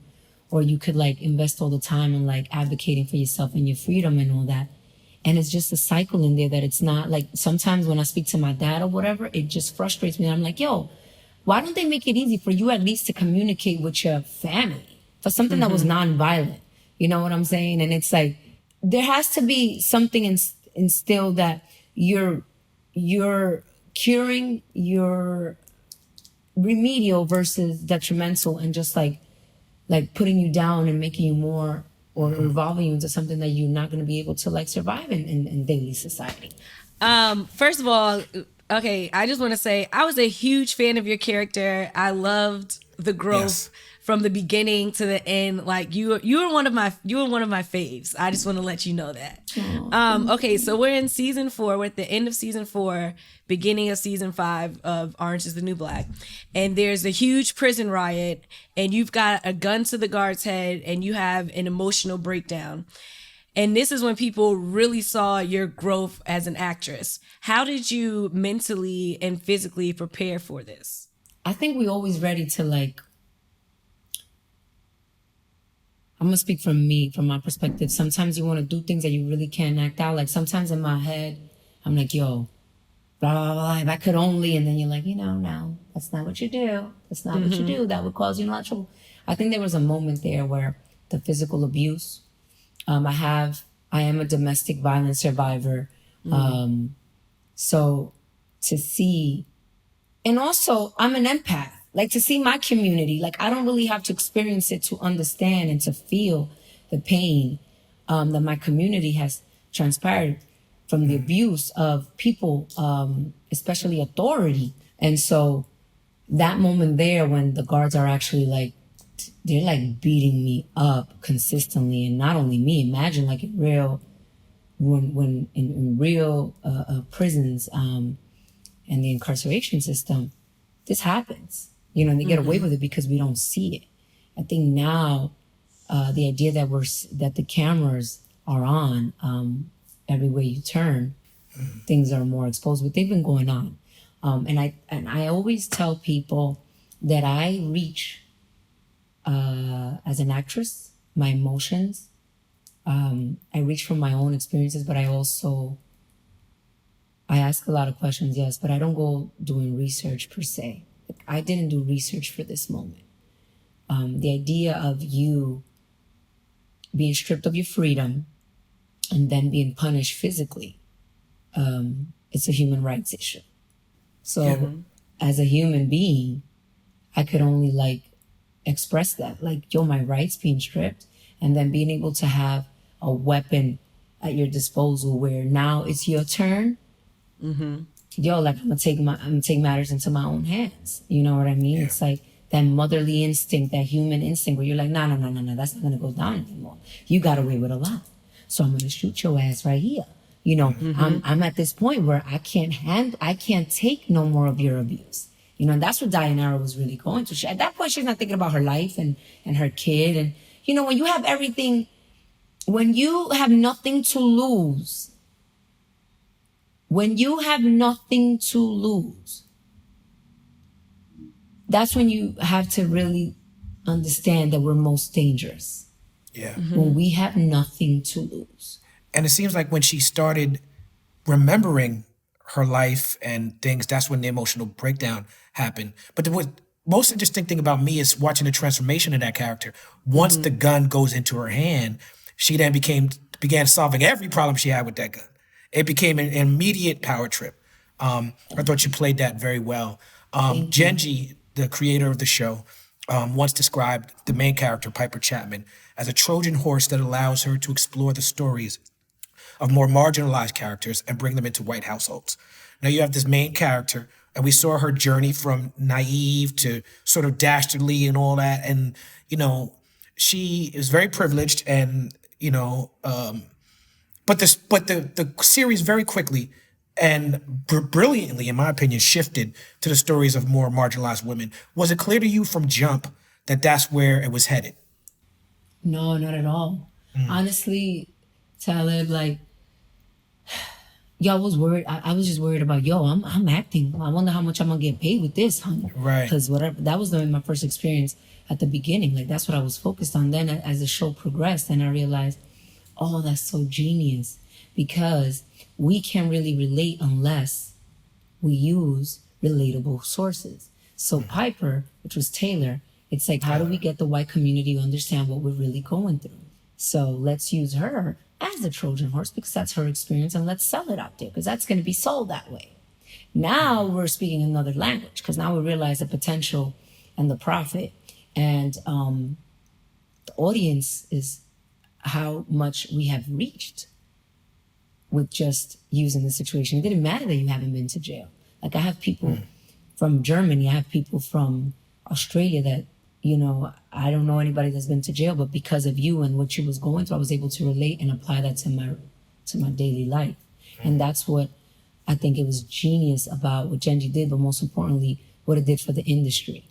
or you could like invest all the time in like advocating for yourself and your freedom and all that. And it's just a cycle in there that it's not like, sometimes when I speak to my dad or whatever, it just frustrates me. I'm like, why don't they make it easy for you at least to communicate with your family for something that was nonviolent? You know what I'm saying? And it's like, there has to be something instilled that you're curing your remedial versus detrimental and just like putting you down and making you more or evolving you into something that you're not going to be able to like survive in daily society. First of all, okay, I just want to say I was a huge fan of your character. I loved the growth from the beginning to the end. Like you were one of my faves. I just want to let you know that. Okay, so we're in season 4. We're at the end of season 4, beginning of season 5 of Orange Is the New Black, and there's a huge prison riot, and you've got a gun to the guard's head, and you have an emotional breakdown. And this is when people really saw your growth as an actress. How did you mentally and physically prepare for this? I think we're always ready to, like, I'm gonna speak from me, from my perspective. Sometimes you want to do things that you really can't act out. Like sometimes in my head, I'm like, yo, blah, blah, blah, if I could only, and then you're like, no, that's not what you do. That's not what you do. That would cause you a lot of trouble. I think there was a moment there where the physical abuse, I am a domestic violence survivor. So to see, and also I'm an empath, like to see my community, like I don't really have to experience it to understand and to feel the pain that my community has transpired from the abuse of people, especially authority. And so that moment there when the guards are actually like, they're like beating me up consistently, and not only me. Imagine like in real, when in real prisons and the incarceration system, this happens. You know, and they get away with it because we don't see it. I think now the idea that the cameras are on everywhere you turn, things are more exposed, but they've been going on. And I always tell people that I reach. As an actress, my emotions, I reach from my own experiences, but I ask a lot of questions, yes, but I don't go doing research per se. I didn't do research for this moment. The idea of you being stripped of your freedom and then being punished physically, it's a human rights issue. So as a human being, I could only express that, like, yo, my rights being stripped, and then being able to have a weapon at your disposal where now it's your turn. Yo, like I'm gonna take matters into my own hands. You know what I mean? It's like that motherly instinct, that human instinct where you're like, no, that's not gonna go down anymore. You got away with a lot, so I'm gonna shoot your ass right here. You know, I'm at this point where I can't take no more of your abuse. You know, and that's what Diana was really going through. At that point, she's not thinking about her life and her kid. And, you know, when you have everything, when you have nothing to lose, that's when you have to really understand that we're most dangerous. Yeah. When we have nothing to lose. And it seems like when she started remembering her life and things, that's when the emotional breakdown happened. But the most interesting thing about me is watching the transformation of that character. Once the gun goes into her hand, she then began solving every problem she had with that gun. It became an immediate power trip. I thought you played that very well. Genji, the creator of the show, once described the main character, Piper Chapman, as a Trojan horse that allows her to explore the stories of more marginalized characters and bring them into white households. Now you have this main character, and we saw her journey from naive to sort of dastardly and all that. And, you know, she is very privileged and, you know, but the series very quickly and brilliantly, in my opinion, shifted to the stories of more marginalized women. Was it clear to you from jump that that's where it was headed? No, not at all. Honestly, Talib, like, y'all was worried. I was just worried about, I'm acting. I wonder how much I'm gonna get paid with this, honey. Right. Because whatever, that was my first experience at the beginning. Like, that's what I was focused on. Then as the show progressed, and I realized, oh, that's so genius, because we can't really relate unless we use relatable sources. So Piper, which was Taylor, it's like, how do we get the white community to understand what we're really going through? So let's use her as a Trojan horse because that's her experience, and let's sell it out there because that's going to be sold that way. Now we're speaking another language because now we realize the potential and the profit, and the audience is how much we have reached with just using the situation. It didn't matter that you haven't been to jail. Like, I have people from Germany, I have people from Australia that, you know, I don't know anybody that's been to jail, but because of you and what you was going through, I was able to relate and apply that to my daily life. And that's what I think it was genius about what Genji did, but most importantly, what it did for the industry.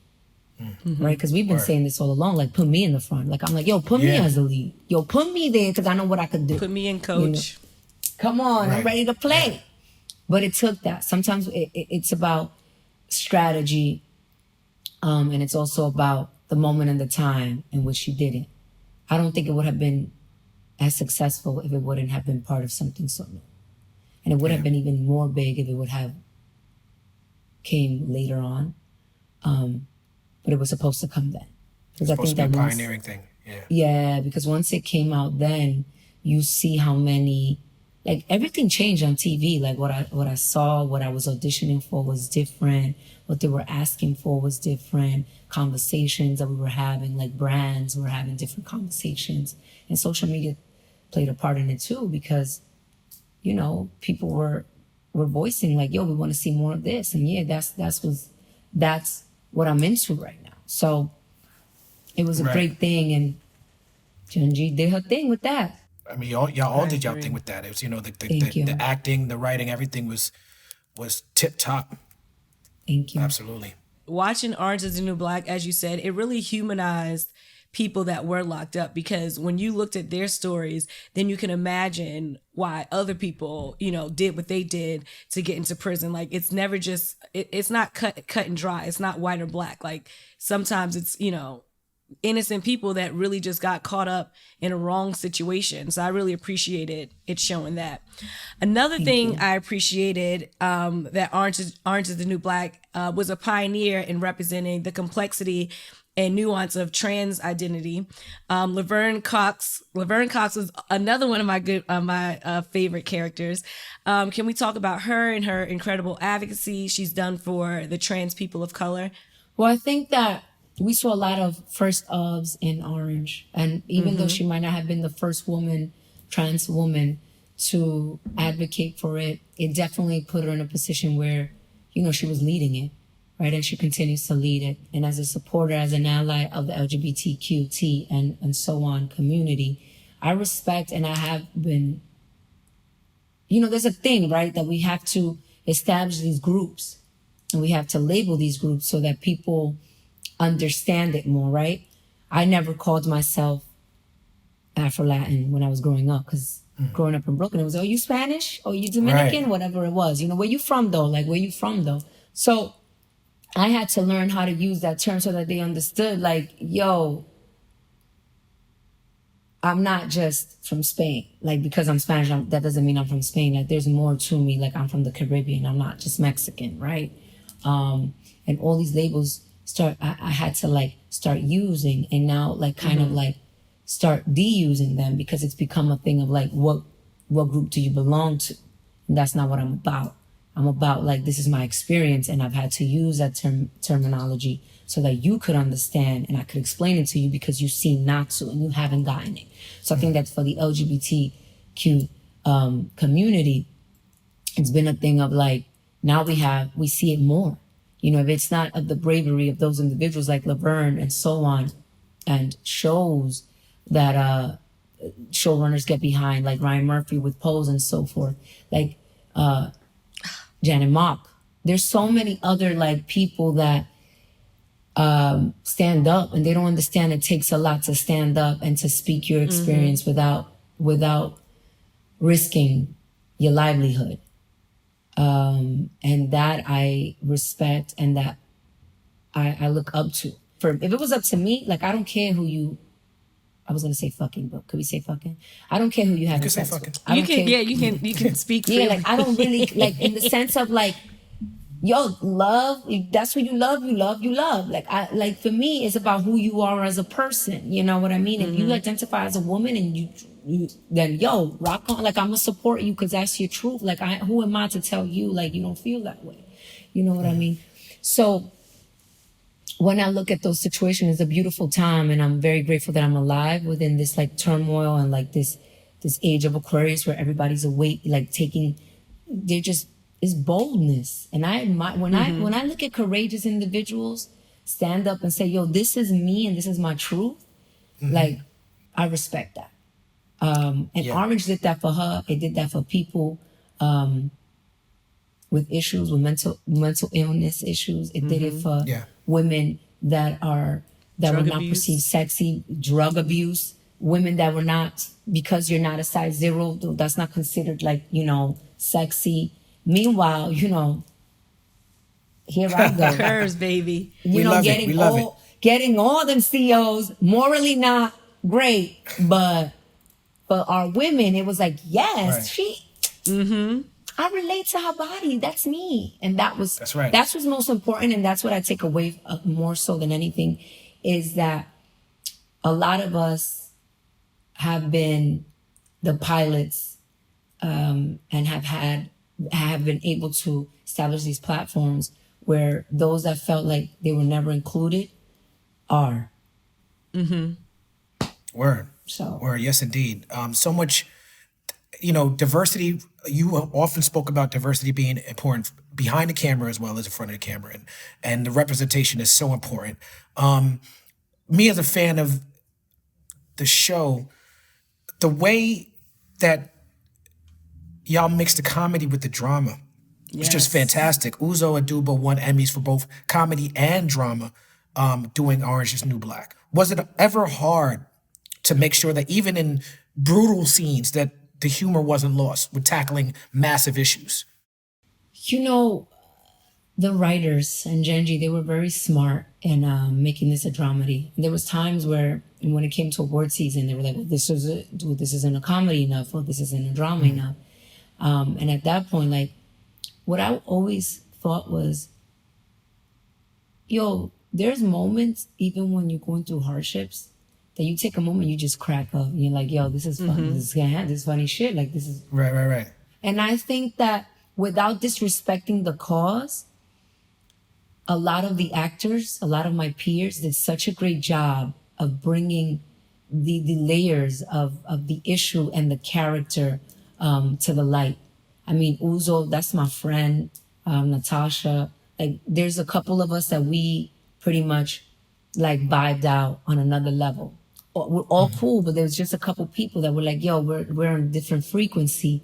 Right? Because we've been saying this all along, like, put me in the front. Like, I'm like, yo, put me as a lead. Yo, put me there because I know what I could do. Put me in, coach. You know? Come on, I'm ready to play. But it took that. Sometimes it's about strategy, and it's also about the moment and the time in which you did it. I don't think it would have been as successful if it wouldn't have been part of something so new. And it would have been even more big if it would have came later on. But it was supposed to come then. It's supposed to be a pioneering thing. Yeah, because once it came out then, you see how many, like, everything changed on TV. Like what I saw, what I was auditioning for was different. What they were asking for was different. Conversations that we were having, like brands were having different conversations. And social media played a part in it too, because, you know, people were voicing like, yo, we want to see more of this. And yeah, that's what I'm into right now. So it was a great thing, and Genji did her thing with that. I mean, y'all all did y'all thing with that. It was, you know, the acting, the writing, everything was tip top. Thank you. Absolutely. Watching Orange is the New Black, as you said, it really humanized people that were locked up, because when you looked at their stories, then you can imagine why other people, you know, did what they did to get into prison. Like, it's never just, it's not cut and dry. It's not white or black. Like, sometimes it's, you know, innocent people that really just got caught up in a wrong situation. So I really appreciated it showing that. Another thing I appreciated that Orange is the New Black was a pioneer in representing the complexity and nuance of trans identity. Laverne Cox was another one of my favorite characters. Can we talk about her and her incredible advocacy she's done for the trans people of color? Well, I think that we saw a lot of first ofs in Orange. And even though she might not have been the first trans woman to advocate for it, it definitely put her in a position where, you know, she was leading it, right? And she continues to lead it. And as a supporter, as an ally of the LGBTQT and so on community, I respect, and I have been, you know, there's a thing, right? That we have to establish these groups, and we have to label these groups so that people understand it more, right? I never called myself Afro-Latin when I was growing up, because growing up in Brooklyn, it was, oh, you Spanish? Oh, you Dominican? Whatever it was. You know, where you from though? Like, where you from though? So I had to learn how to use that term so that they understood, like, yo, I'm not just from Spain. Like, because I'm Spanish, that doesn't mean I'm from Spain. Like, there's more to me. Like, I'm from the Caribbean. I'm not just Mexican, right? And all these labels I had to like start using, and now like kind of like start de-using them, because it's become a thing of like, what group do you belong to? And that's not what I'm about. I'm about like, this is my experience, and I've had to use that terminology so that you could understand, and I could explain it to you because you seem not to, and you haven't gotten it. So I think that for the LGBTQ community, it's been a thing of like, now we see it more. You know, if it's not of the bravery of those individuals like Laverne and so on, and shows that showrunners get behind, like Ryan Murphy with Pose and so forth, like Janet Mock. There's so many other like people that stand up, and they don't understand it takes a lot to stand up and to speak your experience without risking your livelihood. And that I respect, and that I look up to. If it was up to me, like, I don't care who you, I was gonna say fucking, but could we say fucking? I don't care who you have sex with. You can speak freely. Yeah, like, I don't really, like, in the sense of like, yo, love, if that's who you love. Like, for me, it's about who you are as a person. You know what I mean? If you identify as a woman and you then yo, rock on. Like, I'm gonna support you because that's your truth. Like, who am I to tell you like you don't feel that way? You know what I mean? So when I look at those situations, it's a beautiful time, and I'm very grateful that I'm alive within this like turmoil and like this age of Aquarius where everybody's awake, like they're just, it's boldness. And I admire when I look at courageous individuals, stand up and say, yo, this is me and this is my truth, like, I respect that. And Orange did that for her. It did that for people with issues, with mental illness issues. It did it for women that were not perceived sexy, drug abuse, women that were not, because you're not a size 0, that's not considered like, sexy. Meanwhile, here I go. Curves, baby. Getting all them CEOs, morally not great, but for our women, it was like, yes, I relate to her body. That's me. And that's right. That's what's most important. And that's what I take away more so than anything, is that a lot of us have been the pilots and have been able to establish these platforms where those that felt like they were never included are. Word. Word. Yes, indeed. So much, diversity. You often spoke about diversity being important behind the camera as well as in front of the camera, and the representation is so important. Me as a fan of the show, the way that y'all mix the comedy with the drama was just fantastic. Uzo Aduba won Emmys for both comedy and drama doing Orange is the New Black. Was it ever hard to make sure that even in brutal scenes that the humor wasn't lost with tackling massive issues? The writers and Genji, they were very smart in making this a dramedy. And there was times where, when it came to award season, they were like, well, this isn't a comedy enough, or this isn't a drama enough. And at that point, like, what I always thought was, there's moments, even when you're going through hardships, that you take a moment, you just crack up. And you're like, yo, this is fun. This is funny shit. Like, this is... Right. And I think that without disrespecting the cause, a lot of the actors, a lot of my peers did such a great job of bringing the layers of the issue and the character to the light. I mean, Uzo, that's my friend, Natasha. Like, there's a couple of us that we pretty much like vibed out on another level. We're all cool, but there was just a couple people that were like, yo, we're on a different frequency.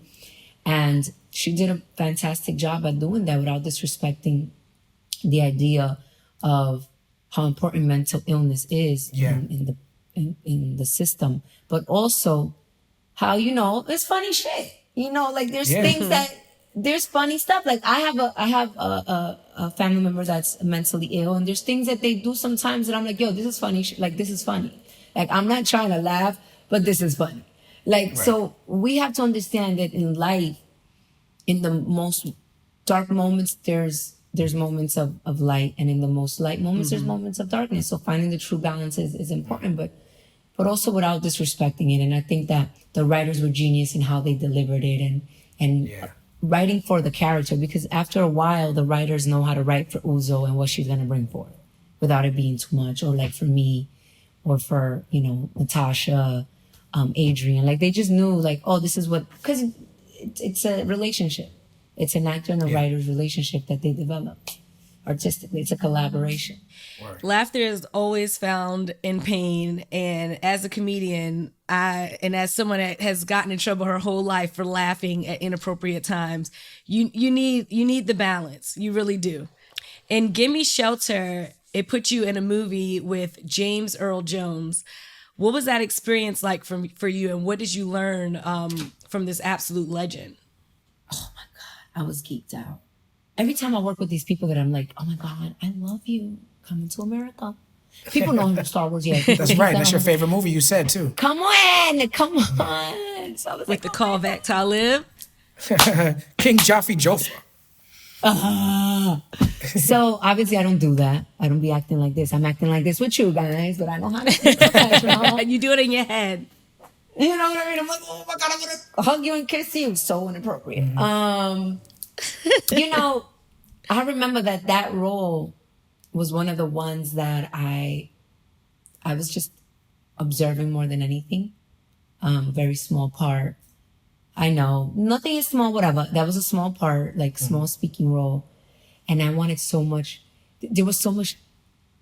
And she did a fantastic job at doing that without disrespecting the idea of how important mental illness is in the system, but also how, it's funny shit. Like, there's things that, there's funny stuff. Like, I have a family member that's mentally ill, and there's things that they do sometimes that I'm like, yo, this is funny shit. Like, this is funny. Like, I'm not trying to laugh, but this is funny. Like, so we have to understand that in life, in the most dark moments, there's moments of light, and in the most light moments, there's moments of darkness. So finding the true balance is important, but also without disrespecting it. And I think that the writers were genius in how they delivered it and writing for the character, because after a while, the writers know how to write for Uzo and what she's going to bring forth without it being too much, or like for me, or for, Natasha, Adrian. Like, they just knew, like, oh, this is what, because it's a relationship. It's an actor and a writer's relationship that they develop artistically. It's a collaboration. Word. Laughter is always found in pain. And as a comedian, and as someone that has gotten in trouble her whole life for laughing at inappropriate times, you need the balance. You really do. And Gimme Shelter, it put you in a movie with James Earl Jones. What was that experience like for you, and what did you learn from this absolute legend? Oh my God, I was geeked out. Every time I work with these people that I'm like, oh my God, I love you. Coming to America. People know Star Wars, That's right. That's your favorite movie, you said, too. Come on. So with the callback, Talib. King Jaffe Joffa. So obviously I don't do that. I don't be acting like this. I'm acting like this with you guys, but I know how to be professional. You do it in your head. You know what I mean? I'm like, oh my God, I'm gonna hug you and kiss you. So inappropriate. I remember that role was one of the ones that I was just observing more than anything. Very small part. I know, nothing is small, whatever. That was a small part, like small speaking role. And I wanted so much, there was so much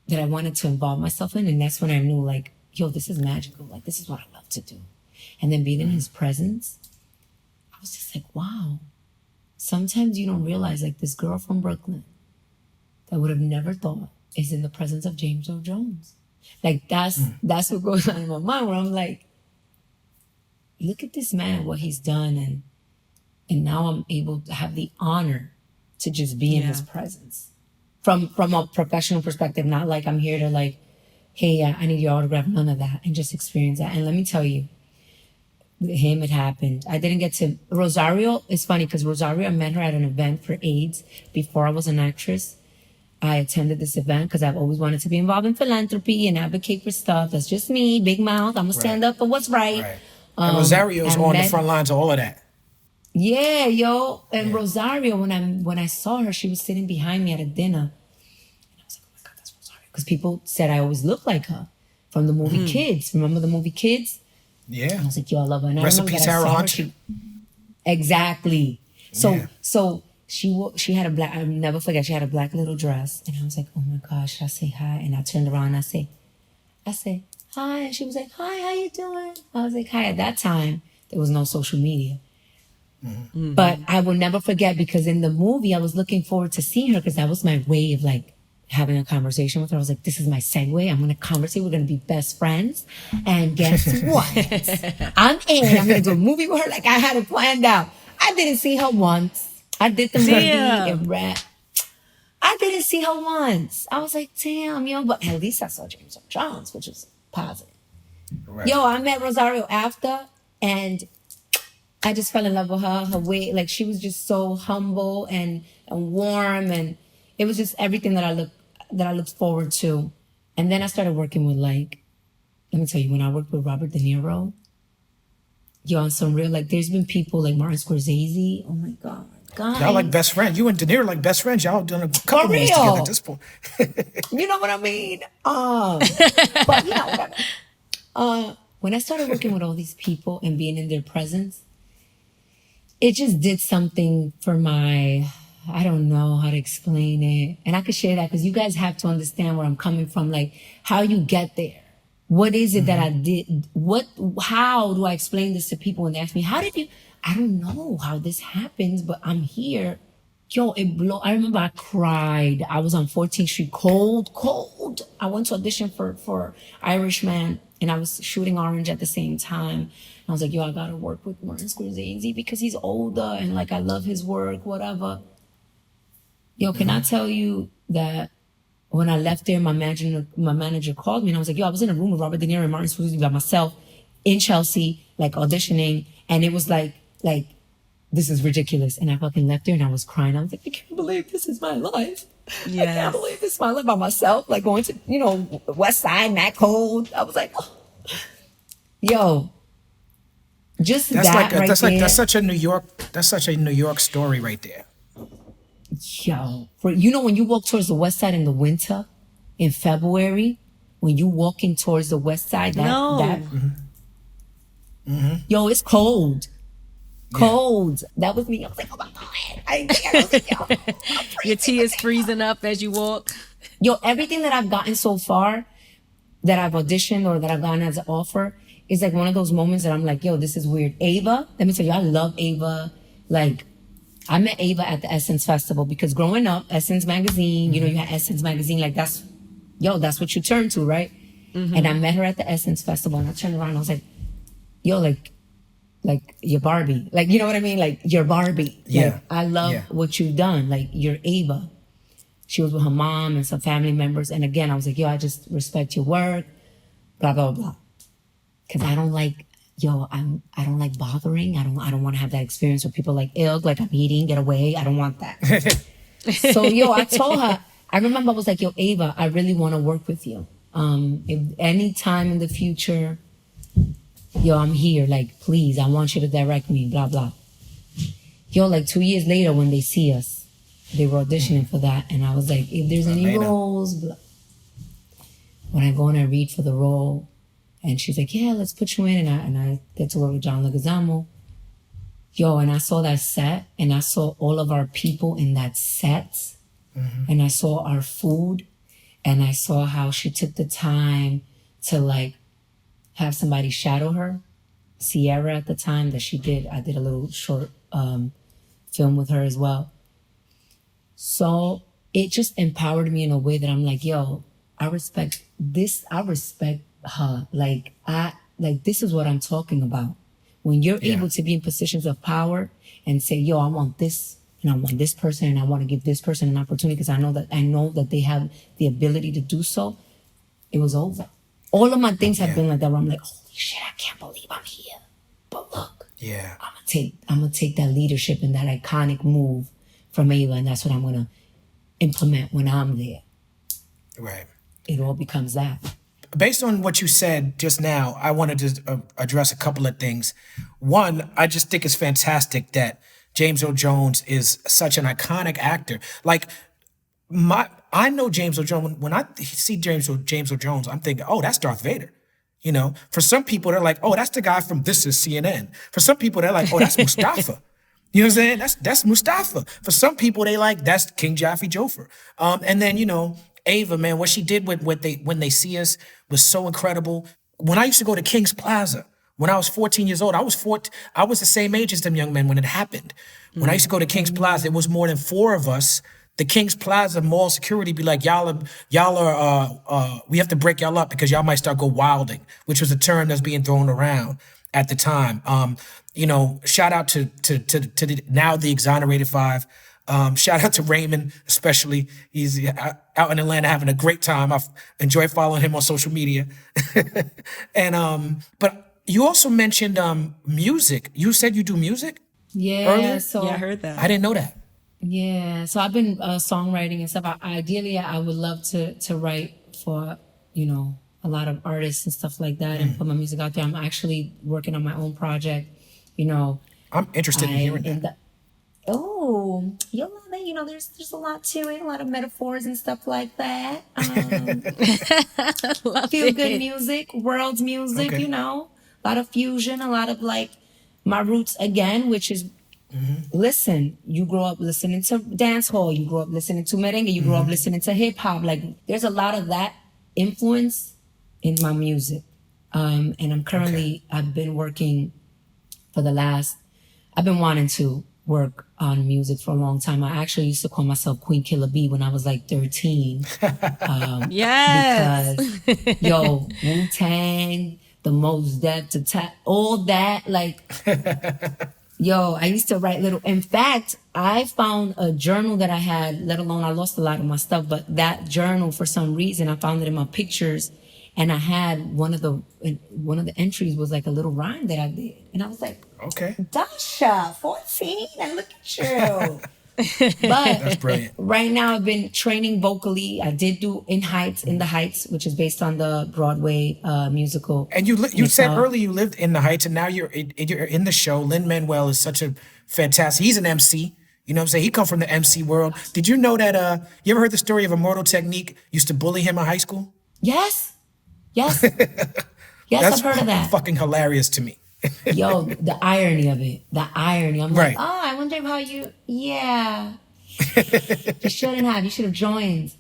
that I wanted to involve myself in. And that's when I knew, like, yo, this is magical. Like, this is what I love to do. And then being in his presence, I was just like, wow. Sometimes you don't realize, like, this girl from Brooklyn that I would have never thought is in the presence of James Earl Jones. Like, that's what goes on in my mind, where I'm like, look at this man, what he's done. And now I'm able to have the honor to just be in his presence. From a professional perspective, not like I'm here to like, hey, I need your autograph, none of that, and just experience that. And let me tell you, him, it happened. I didn't get to, Rosario, it's funny because Rosario, I met her at an event for AIDS before I was an actress. I attended this event because I've always wanted to be involved in philanthropy and advocate for stuff. That's just me, big mouth. I'm gonna stand up for what's right. And Rosario's on the front lines of all of that. Yeah, yo. And Rosario, when I saw her, she was sitting behind me at a dinner. And I was like, oh my God, that's Rosario. Because people said I always looked like her from the movie Kids. Remember the movie Kids? Yeah. And I was like, yo, I love her. And Rest I in remember peace, that I Tara saw her. Hunt. Exactly. So she had a black, I'll never forget, she had a black little dress. And I was like, oh my gosh, should I say hi? And I turned around and I say, hi. And she was like, hi, how you doing? I was like, hi. At that time, there was no social media. But I will never forget, because in the movie, I was looking forward to seeing her because that was my way of like having a conversation with her. I was like, this is my segue. I'm going to conversate. We're going to be best friends. And guess what? I'm going to do a movie with her. Like, I had it planned out. I didn't see her once. I did the movie and rap. I didn't see her once. I was like, damn, yo, but at least I saw James Earl Jones, which was positive. Right. Yo, I met Rosario after, and I just fell in love with her way. Like, she was just so humble and warm, and it was just everything that I looked forward to. And then I started working with, like, let me tell you, when I worked with Robert De Niro, yo, on some real, like, there's been people like Martin Scorsese. Oh my God. Guys. Y'all like best friends. You and De Niro like best friends. Y'all done a couple movies together at this point. You know what I mean? But you know, whatever. When I started working with all these people and being in their presence, it just did something for my, I don't know how to explain it. And I could share that because you guys have to understand where I'm coming from, like how you get there. What is it that I did? How do I explain this to people when they ask me, how did you, I don't know how this happens, but I'm here. Yo, I remember I cried. I was on 14th Street, cold. I went to audition for Irishman, and I was shooting Orange at the same time. And I was like, yo, I gotta work with Martin Scorsese because he's older and like I love his work, whatever. Yo, can I tell you that when I left there, my manager called me and I was like, yo, I was in a room with Robert De Niro and Martin Scorsese by myself in Chelsea, like auditioning. And it was like, this is ridiculous. And I fucking left there and I was crying. I was like, I can't believe this is my life. Yes. I can't believe this is my life by myself. Like going to, West Side, Matt Cold. I was like, oh. Yo, just that's such a New York story right there. Yo, when you walk towards the West Side in the winter, in February, when you walking towards the West Side, yo, it's cold. Cold. That was me. I was like, oh my God. I was like, yo, your tears freezing up as you walk. Yo, everything that I've gotten so far, that I've auditioned or that I've gotten as an offer, is like one of those moments that I'm like, yo, this is weird. Ava, let me tell you, I love Ava. Like, I met Ava at the Essence Festival because growing up, Essence Magazine, you had Essence Magazine, like that's what you turn to, right? Mm-hmm. And I met her at the Essence Festival and I turned around and I was like, yo, like you're Barbie. Like, you know what I mean? Like, you're Barbie. Yeah. Like, I love what you've done. Like, you're Ava. She was with her mom and some family members. And again, I was like, yo, I just respect your work, blah, blah, blah. Because I don't like, I don't like bothering. I don't want to have that experience where people like, Earl, like I'm eating, get away. I don't want that. So, I told her, I remember I was like, yo, Ava, I really want to work with you. If any time in the future, I'm here, like, please, I want you to direct me, blah, blah. Like 2 years later when they see us, they were auditioning for that. And I was like, if there's any roles, blah. When I go and I read for the role, and she's like, yeah, let's put you in. And I get to work with John Leguizamo. And I saw that set, and I saw all of our people in that set. Mm-hmm. And I saw our food. And I saw how she took the time to like have somebody shadow her. Sierra at the time that I did a little short film with her as well. So it just empowered me in a way that I'm like, yo, I respect this. I respect her. Like this is what I'm talking about. When you're able to be in positions of power and say, yo, I want this and I want this person and I want to give this person an opportunity because I know that they have the ability to do so, it was over. All of my things have been like that where I'm like, holy shit, I can't believe I'm here. But look, I'm gonna take that leadership and that iconic move from Ava, and that's what I'm gonna implement when I'm there. Right. It all becomes that. Based on what you said just now, I wanted to address a couple of things. One, I just think it's fantastic that James Earl Jones is such an iconic actor. Like, I know James Earl Jones. When I see James Earl Jones, I'm thinking, oh, that's Darth Vader. You know, for some people, they're like, oh, that's the guy from This Is CNN. For some people, they're like, oh, that's Mustafa. You know what I'm saying? That's Mustafa. For some people, they like, that's King Jaffe Joffer. And then, you know, Ava, man, what she did with When They See Us was so incredible. When I used to go to King's Plaza, when I was 14 years old, I was the same age as them young men when it happened. When I used to go to King's Plaza, it was more than 4 of us. The King's Plaza mall security be like, y'all are, we have to break y'all up because y'all might start go wilding, which was a term that's being thrown around at the time. You know, shout out to now the Exonerated 5. Shout out to Raymond, especially. He's out in Atlanta having a great time. I've enjoyed following him on social media. And but you also mentioned music. You said you do music? Yeah, earlier? so Yeah, I heard that. I didn't know that. Yeah, so I've been songwriting and stuff. Ideally, I would love to write for, you know, a lot of artists and stuff like that and put my music out there. I'm actually working on my own project, you know. I'm interested in hearing that. Oh, you'll love it. You know, there's a lot to it, a lot of metaphors and stuff like that. Feel good music, world music, you know, a lot of fusion, a lot of like my roots again, which is, listen, you grow up listening to dance hall, you grow up listening to merengue, you grow up listening to hip hop. Like there's a lot of that influence in my music. And I'm currently, I've been working I've been wanting to work on music for a long time. I actually used to call myself Queen Killer Bee when I was like 13. Yes. Because, yo, Wu-Tang, the Most Def, all that, like, yo, I used to write in fact, I found a journal that I had, let alone I lost a lot of my stuff, but that journal, for some reason, I found it in my pictures. And I had one of the entries was like a little rhyme that I did. And I was like, okay, Dascha, 14, and look at you. But that's brilliant. Right now I've been training vocally. I did do In the Heights, which is based on the Broadway musical. And you said earlier you lived in the Heights, and now you're in the show. Lin-Manuel is such a fantastic. He's an MC. You know what I'm saying? He come from the MC world. Did you know that? You ever heard the story of Immortal Technique used to bully him in high school? Yes. Yes. Yes, That's I've heard of that. Fucking hilarious to me. Yo, the irony of it. The irony. I'm right. like, oh, I wonder how yeah. You shouldn't have. You should have joined.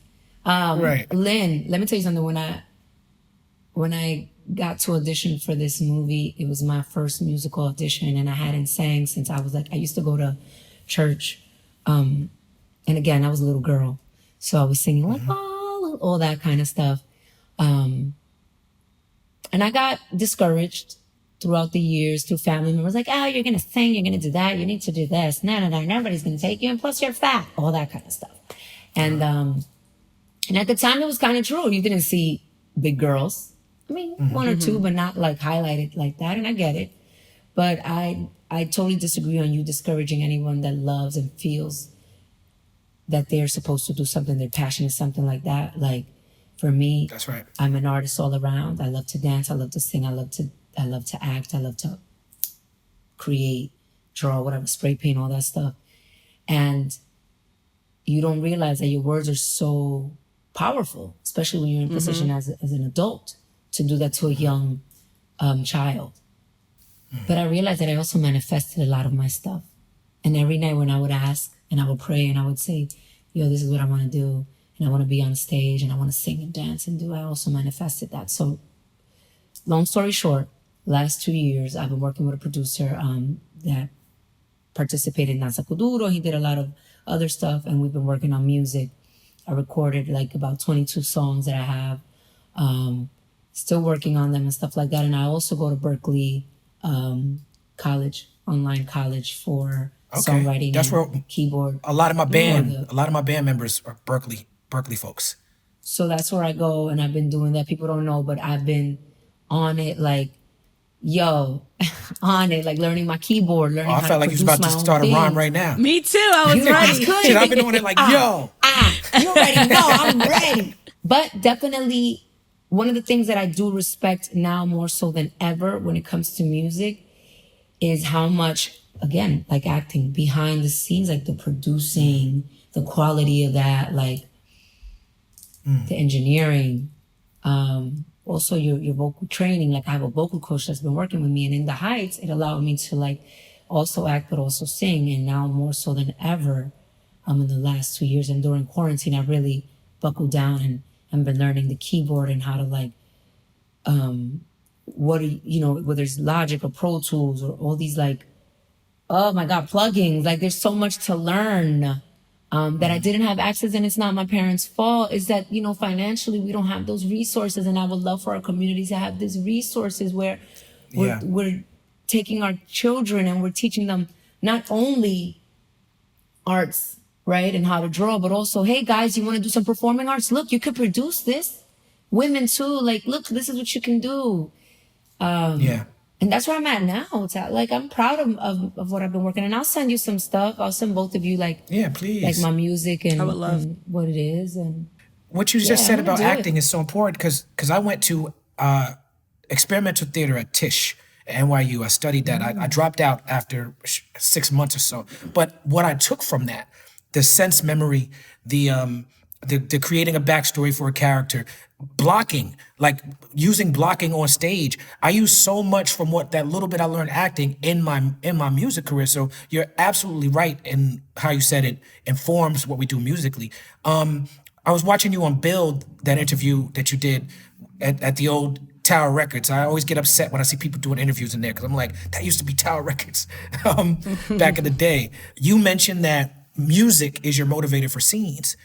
Right. Lynn, let me tell you something. When I got to audition for this movie, it was my first musical audition, and I hadn't sang since I used to go to church. And again, I was a little girl. So I was singing like, all that kind of stuff. And I got discouraged throughout the years through family members like, oh, you're going to sing, you're going to do that, you need to do this. No, nobody's going to take you. And plus you're fat, all that kind of stuff. And at the time it was kind of true. You didn't see big girls. I mean, one or two, but not like highlighted like that. And I get it. But I totally disagree on you discouraging anyone that loves and feels that they're supposed to do something, they're passionate, something like that. Like, for me, that's right. I'm an artist all around. I love to dance. I love to sing. I love to act. I love to create, draw, whatever, spray paint, all that stuff. And you don't realize that your words are so powerful, especially when you're in a position as an adult to do that to a young child. But I realized that I also manifested a lot of my stuff. And every night when I would ask and I would pray and I would say, yo, this is what I want to do. and I want to be on stage, and I want to sing and dance and do. I also manifested that. So, long story short, last 2 years I've been working with a producer that participated in Danza Kuduro. He did a lot of other stuff, and we've been working on music. I recorded like about 22 songs that I have. Still working on them and stuff like that. And I also go to Berkeley college, online college for songwriting. That's where keyboard. A lot of my band members are Berkeley folks. So that's where I go, and I've been doing that. People don't know, but I've been on it like, on it, like learning my keyboard, learning how to felt like you was about to start a rhyme right now. Me too. I was ready. Shit, I've been doing it like, you ready? No, I'm ready. But definitely, one of the things that I do respect now more so than ever when it comes to music is how much, again, like acting, behind the scenes, like the producing, the quality of that, like the engineering, also your vocal training. Like I have a vocal coach that's been working with me, and in the Heights, it allowed me to like also act, but also sing. And now more so than ever, in the last 2 years and during quarantine, I really buckled down and been learning the keyboard and how to like, whether it's Logic or Pro Tools or all these like, oh my God, plugins. Like there's so much to learn that I didn't have access, and it's not my parents' fault. Is that, financially we don't have those resources, and I would love for our communities to have these resources where we're taking our children and we're teaching them not only arts, right, and how to draw, but also, hey guys, you want to do some performing arts? Look, you could produce this. Women too, like, look, this is what you can do. And that's where I'm at now. It's like, I'm proud of what I've been working on. And I'll send you some stuff. I'll send both of you please, like my music and, and what it is. And what you just said about acting is so important because I went to experimental theater at Tisch at NYU. I studied that. I dropped out after 6 months or so. But what I took from that, the sense memory, the creating a backstory for a character, blocking, like using blocking on stage. I use so much from that little bit I learned acting in my music career. So you're absolutely right in how you said it informs what we do musically. I was watching you on Build, that interview that you did at the old Tower Records. I always get upset when I see people doing interviews in there because I'm like, that used to be Tower Records back in the day. You mentioned that music is your motivator for scenes.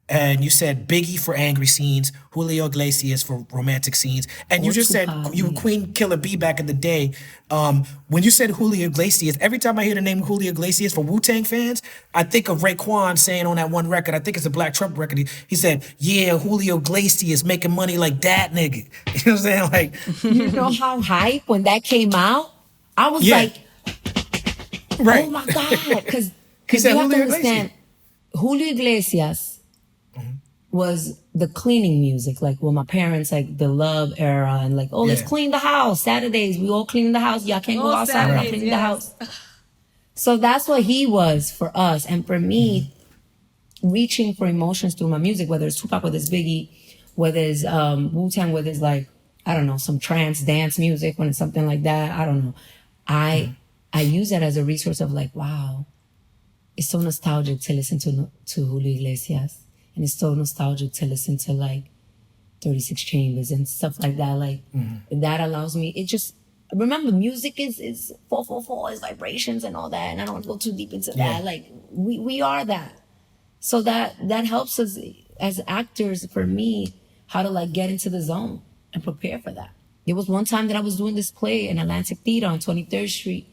And you said Biggie for angry scenes, Julio Iglesias for romantic scenes. And you just said you were Queen Killer B back in the day. When you said Julio Iglesias, every time I hear the name Julio Iglesias for Wu-Tang fans, I think of Raekwon saying on that one record, I think it's a Black Trump record, he said, yeah, Julio Iglesias making money like that nigga. You know what I'm saying? Like, you know how hype when that came out? I was like, oh my God. Because you have to understand, Julio Iglesias was the cleaning music, like when my parents, like the Love era, and like, let's clean the house. Saturdays, we all clean the house. Y'all can't go outside without cleaning the house. So that's what he was for us. And for me, reaching for emotions through my music, whether it's Tupac, whether it's Biggie, whether it's Wu-Tang, whether it's like, I don't know, some trance dance music, when it's something like that, I don't know. I use that as a resource of like, wow, it's so nostalgic to listen to Julio Iglesias. And it's so nostalgic to listen to like 36 Chambers and stuff like that. Like that allows me, it just, remember music is 444, is vibrations and all that. And I don't want to go too deep into that. Like we are that. So that helps us as actors, for me, how to like get into the zone and prepare for that. There was one time that I was doing this play in Atlantic Theater on 23rd Street.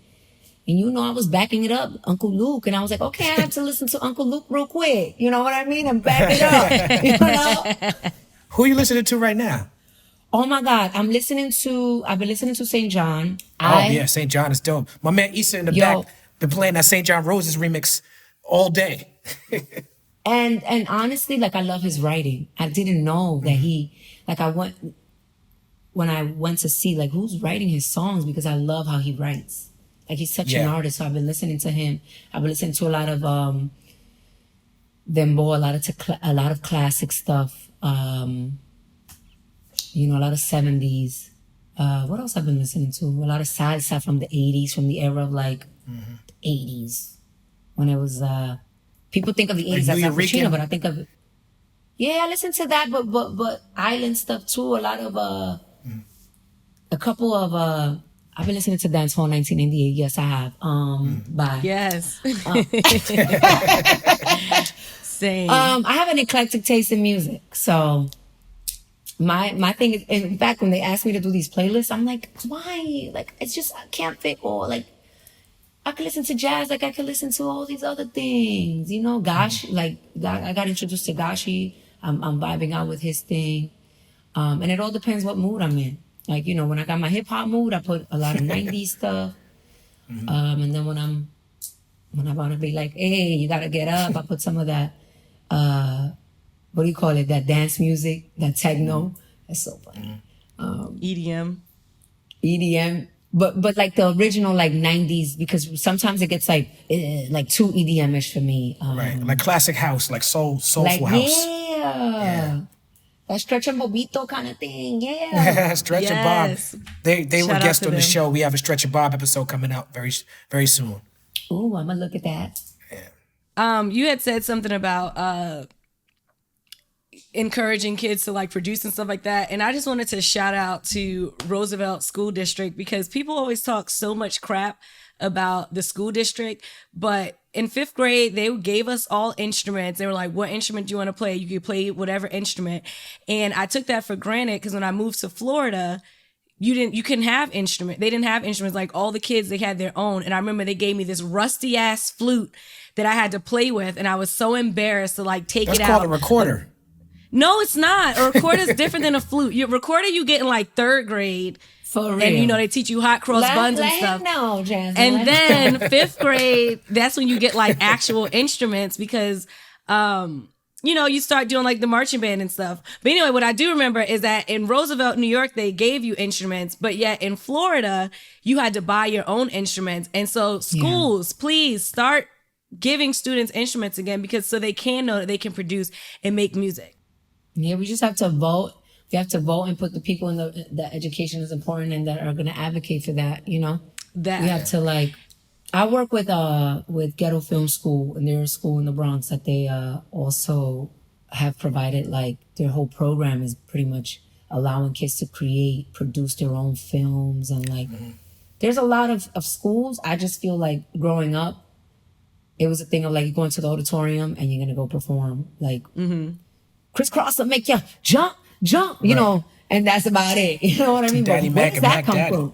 And I was backing it up, Uncle Luke. And I was like, okay, I have to listen to Uncle Luke real quick. You know what I mean? And back it up. You know? Who are you listening to right now? Oh my God. I've been listening to St. John. St. John is dope. My man Issa in the back been playing that St. John Roses remix all day. and honestly, like I love his writing. I didn't know that when I went to see like who's writing his songs, because I love how he writes. Like he's such an artist, so I've been listening to him. I've been listening to a lot of dembow, a lot of classic stuff. A lot of 70s. What else I've been listening to? A lot of salsa from the 80s, from the era of like 80s, when it was. People think of the 80s as Afro, but I think of Yeah, I listen to that, but island stuff too. A lot of a couple of I've been listening to Dancehall 1998. Yes, I have. By Yes. Same. I have an eclectic taste in music, so my thing is, in fact, when they ask me to do these playlists, I'm like, why? Like, it's just I can't fit all. Like, I could listen to jazz, like I could listen to all these other things, you know. Gosh, like I got introduced to Gashi. I'm vibing out with his thing, and it all depends what mood I'm in. Like, you know, when I got my hip hop mood, I put a lot of '90s stuff, and then when I want to be like, hey, you gotta get up, I put some of that. What do you call it? That dance music, that techno. That's so funny. EDM. EDM, but like the original like '90s, because sometimes it gets like too EDM-ish for me. Right, like classic house, like soulful like, house. Yeah. That Stretch and Bobito kind of thing, yeah. Stretch Yes. and Bob. They were Shout out guests to on the them. show. We have a Stretch and Bob episode coming out very soon. Ooh, I'm gonna look at that. You had said something about encouraging kids to like produce and stuff like that, and I just wanted to shout out to Roosevelt School District, because people always talk so much crap about the school district, but in 5th grade they gave us all instruments. They were like, what instrument do you want to play? You could play whatever instrument. And I took that for granted, because when I moved to Florida, you couldn't have instrument. They didn't have instruments. Like, all the kids, they had their own. And I remember they gave me this rusty ass flute that I had to play with, and I was so embarrassed to like take That's it out. called a recorder. No, it's not. A recorder is different than a flute. Your recorder you get in like 3rd grade. For real. And you know, they teach you hot cross buns and stuff. Let him know, Jasmine. And then 5th grade, that's when you get like actual instruments, because you know, you start doing like the marching band and stuff. But anyway, what I do remember is that in Roosevelt, New York, they gave you instruments, but yet in Florida, you had to buy your own instruments. And so schools, please start giving students instruments again, because so they can know that they can produce and make music. Yeah, we just have to vote. We have to vote and put the people in that education is important and that are going to advocate for that, you know? That We have to like, I work with Ghetto Film School, and they're a school in the Bronx that they also have provided, like, their whole program is pretty much allowing kids to produce their own films. And like, there's a lot of schools. I just feel like growing up, it was a thing of like, you're going to the auditorium and you're going to go perform. Like, crisscross will make you jump, you know, and that's about it. You know what I mean? Daddy But where Mac does and that Mac come Daddy. from?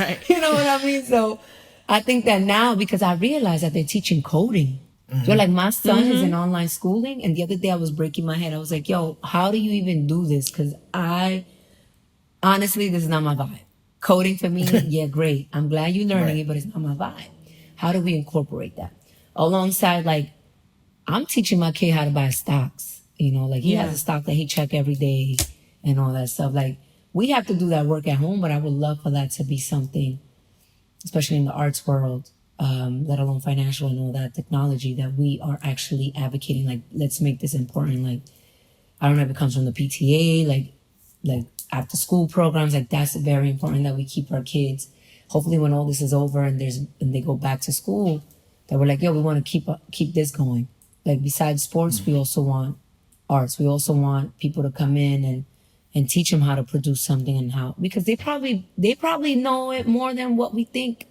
right. You know what I mean? So I think that now, because I realize that they're teaching coding. You're like, my son is in online schooling, and the other day I was breaking my head. I was like, yo, how do you even do this? Because honestly, this is not my vibe. Coding for me, yeah, great. I'm glad you're learning it, but it's not my vibe. How do we incorporate that? Alongside, like, I'm teaching my kid how to buy stocks. You know, like, he has a stock that he check every day and all that stuff. Like, we have to do that work at home, but I would love for that to be something, especially in the arts world, let alone financial and all that technology, that we are actually advocating, like, let's make this important. Like, I don't know if it comes from the PTA, like after school programs, like, that's very important that we keep our kids. Hopefully when all this is over and they go back to school, that we're like, yo, we want to keep this going. Like, besides sports, we also want arts. We also want people to come in and teach them how to produce something, and how, because they probably know it more than what we think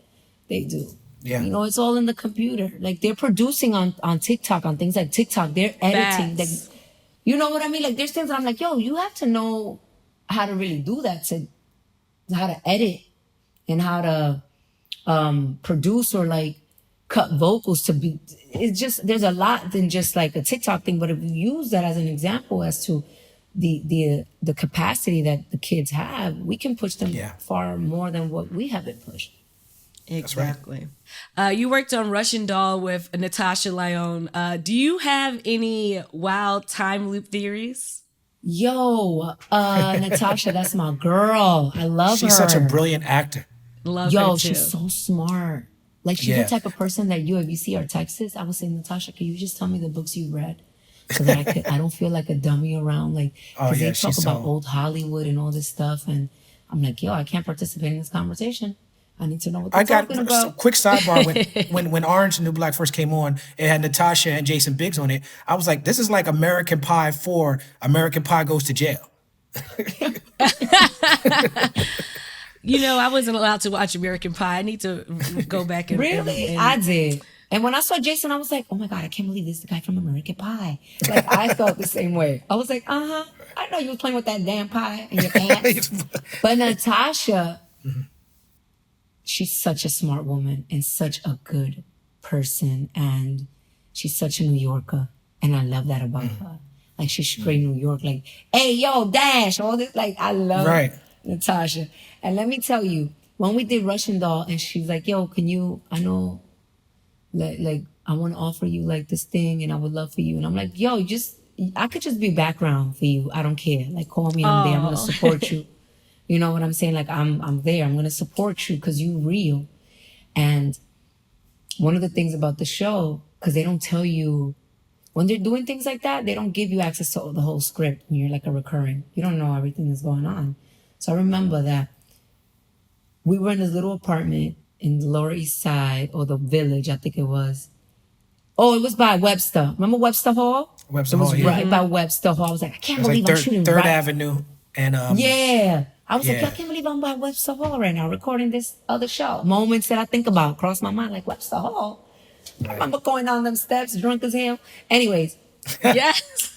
they do. Yeah. You know, it's all in the computer. Like, they're producing on TikTok, on things like TikTok. They're editing. Like, you know what I mean? Like, there's things that I'm like, yo, you have to know how to really do that, how to edit and how to produce or like cut vocals to be. It's just, there's a lot than just like a TikTok thing. But if you use that as an example as to the capacity that the kids have, we can push them far more than what we have been pushed. Exactly. You worked on Russian Doll with Natasha Lyonne. Do you have any wild time loop theories? Yo, Natasha, that's my girl. I love her. She's such a brilliant actor. Love her Yo, too. she's so smart. Like, she's the type of person that if you see our texts, I would say, Natasha, can you just tell me the books you read? So that I don't feel like a dummy around. Like, because they talk about old Hollywood and all this stuff. And I'm like, yo, I can't participate in this conversation. I need to know what they're I got talking a about. quick sidebar. When Orange and New Black first came on, it had Natasha and Jason Biggs on it. I was like, this is like American Pie 4, American Pie Goes to Jail. You know, I wasn't allowed to watch American Pie. I need to go back and Really? and I did. And when I saw Jason, I was like, oh my God, I can't believe this is the guy from American Pie. Like, I felt the same way. I was like, I know you was playing with that damn pie in your pants. But Natasha, she's such a smart woman and such a good person. And she's such a New Yorker. And I love that about her. Like, she's straight New York. Like, hey, yo, Dash, all this. Like, I love Natasha. And let me tell you, when we did Russian Doll, and she's like, yo, can you, I know, like I want to offer you like this thing and I would love for you. And I'm like, yo, I could just be background for you. I don't care. Like, call me, I'm there. I'm going to support you. You know what I'm saying? Like, I'm there. I'm going to support you because you real. And one of the things about the show, because they don't tell you, when they're doing things like that, they don't give you access to the whole script when you're like a recurring. You don't know everything that's going on. So I remember that we were in this little apartment in the Lower East Side, or the Village, I think it was. Oh, it was by Webster. Remember Webster Hall? Webster Hall, yeah. It was right by Webster Hall. I was like, I can't believe I'm shooting Third Avenue. And yeah. I was like, I can't believe I'm by Webster Hall right now, recording this other show. Moments that I think about cross my mind, like Webster Hall. Right. I remember going down them steps, drunk as hell. Anyways. Yes.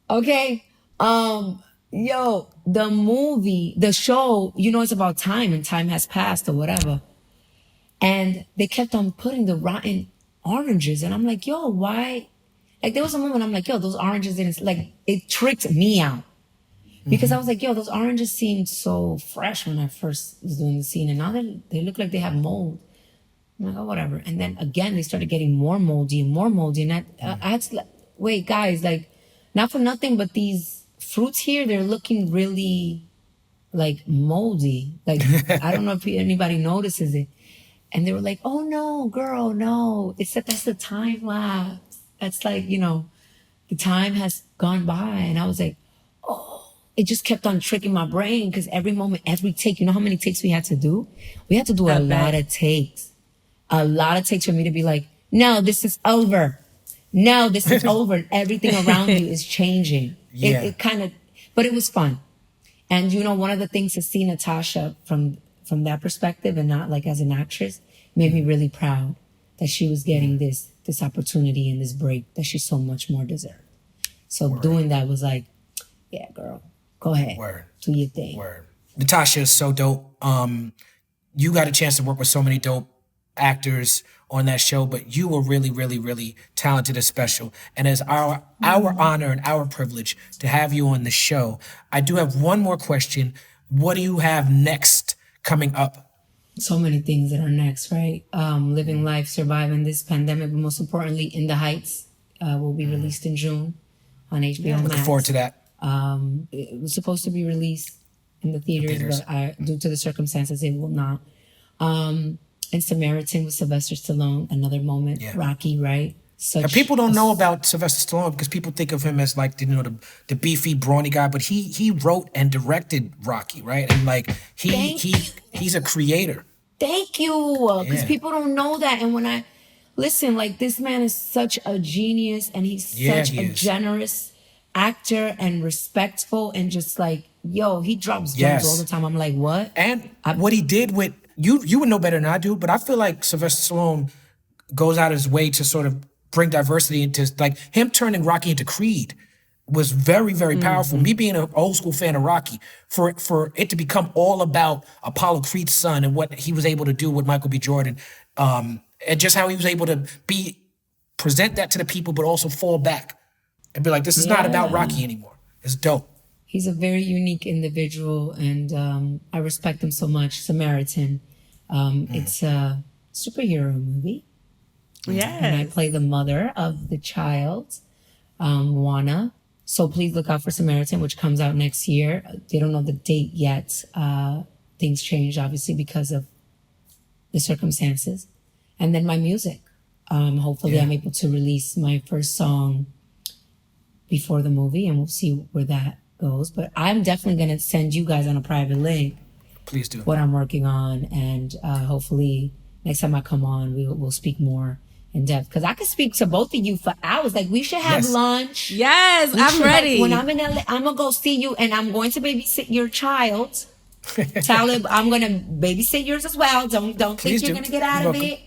Okay. Yo, the show, you know, it's about time and time has passed or whatever. And they kept on putting the rotten oranges. And I'm like, yo, why? Like, there was a moment I'm like, yo, those oranges didn't, like, it tricked me out. Because I was like, yo, those oranges seemed so fresh when I first was doing the scene. And now they look like they have mold. I'm like, oh, whatever. And then again, they started getting more moldy and more moldy. And I had to, wait, guys, like, not for nothing, but these fruits here, they're looking really like moldy. Like, I don't know if anybody notices it. And they were like, oh no, girl, no. It's that's the time lapse. That's like, you know, the time has gone by. And I was like, oh, it just kept on tricking my brain because every moment, every take, you know how many takes we had to do? We had to do a lot of takes. A lot of takes for me to be like, no, this is over. No, this is over. Everything around you is changing. Yeah. It kind of, but it was fun. And you know, one of the things to see Natasha from that perspective and not like as an actress made me really proud that she was getting this opportunity and this break that she so much more deserved. So doing that was like, yeah, girl, go ahead. Do your thing. Natasha is so dope. You got a chance to work with so many dope actors on that show, but you were really, really, really talented and special. And as our honor and our privilege to have you on the show, I do have one more question. What do you have next coming up? So many things that are next, right? Living life, surviving this pandemic, but most importantly, In the Heights will be released in June on HBO Max. Looking forward to that. It was supposed to be released in the theaters, but due to the circumstances, it will not. And Samaritan with Sylvester Stallone, another moment. Yeah. Rocky, right? Now, people don't know about Sylvester Stallone because people think of him as like, you know, the beefy, brawny guy, but he wrote and directed Rocky, right? And like he's a creator. Thank you, because people don't know that. And when I listen, like, this man is such a genius, and he's such a generous actor and respectful, and just like, yo, he drops gems all the time. I'm like, what? And what he did with you would know better than I do, but I feel like Sylvester Stallone goes out of his way to sort of bring diversity into, like, him turning Rocky into Creed was very, very powerful. Me being an old school fan of Rocky, for it to become all about Apollo Creed's son and what he was able to do with Michael B. Jordan, and just how he was able to present that to the people, but also fall back and be like, this is not about Rocky anymore. It's dope. He's a very unique individual, and I respect him so much. Samaritan. It's a superhero movie. Yeah. And I play the mother of the child, Juana. So please look out for Samaritan, which comes out next year. They don't know the date yet. Things changed, obviously, because of the circumstances. And then my music. Hopefully I'm able to release my first song before the movie, and we'll see where that goes. But I'm definitely going to send you guys on a private link Please do. what I'm working on, and hopefully next time I come on, we'll speak more in depth, because I could speak to both of you for hours. Like, we should have lunch. Yes, We I'm should, ready. Like, when I'm in LA, I'm gonna go see you, and I'm going to babysit your child. Talib, I'm gonna babysit yours as well. Don't think you're gonna get out of it.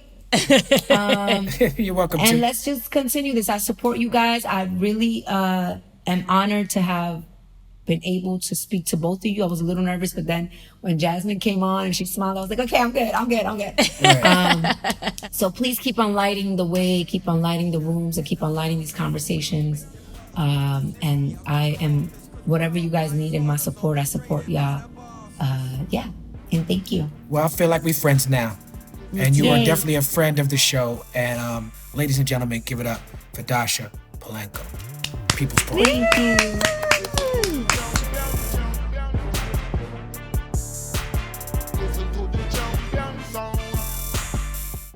You're welcome. And let's just continue this. I support you guys. I really am honored to have been able to speak to both of you. I was a little nervous, but then when Jasmine came on and she smiled, I was like, okay, I'm good. Right. So please keep on lighting the way, keep on lighting the rooms, and keep on lighting these conversations. And I am, whatever you guys need in my support, I support y'all. And thank you. Well, I feel like we're friends now. And you are definitely a friend of the show. And ladies and gentlemen, give it up for Dascha Polanco. People's Poet. Thank you.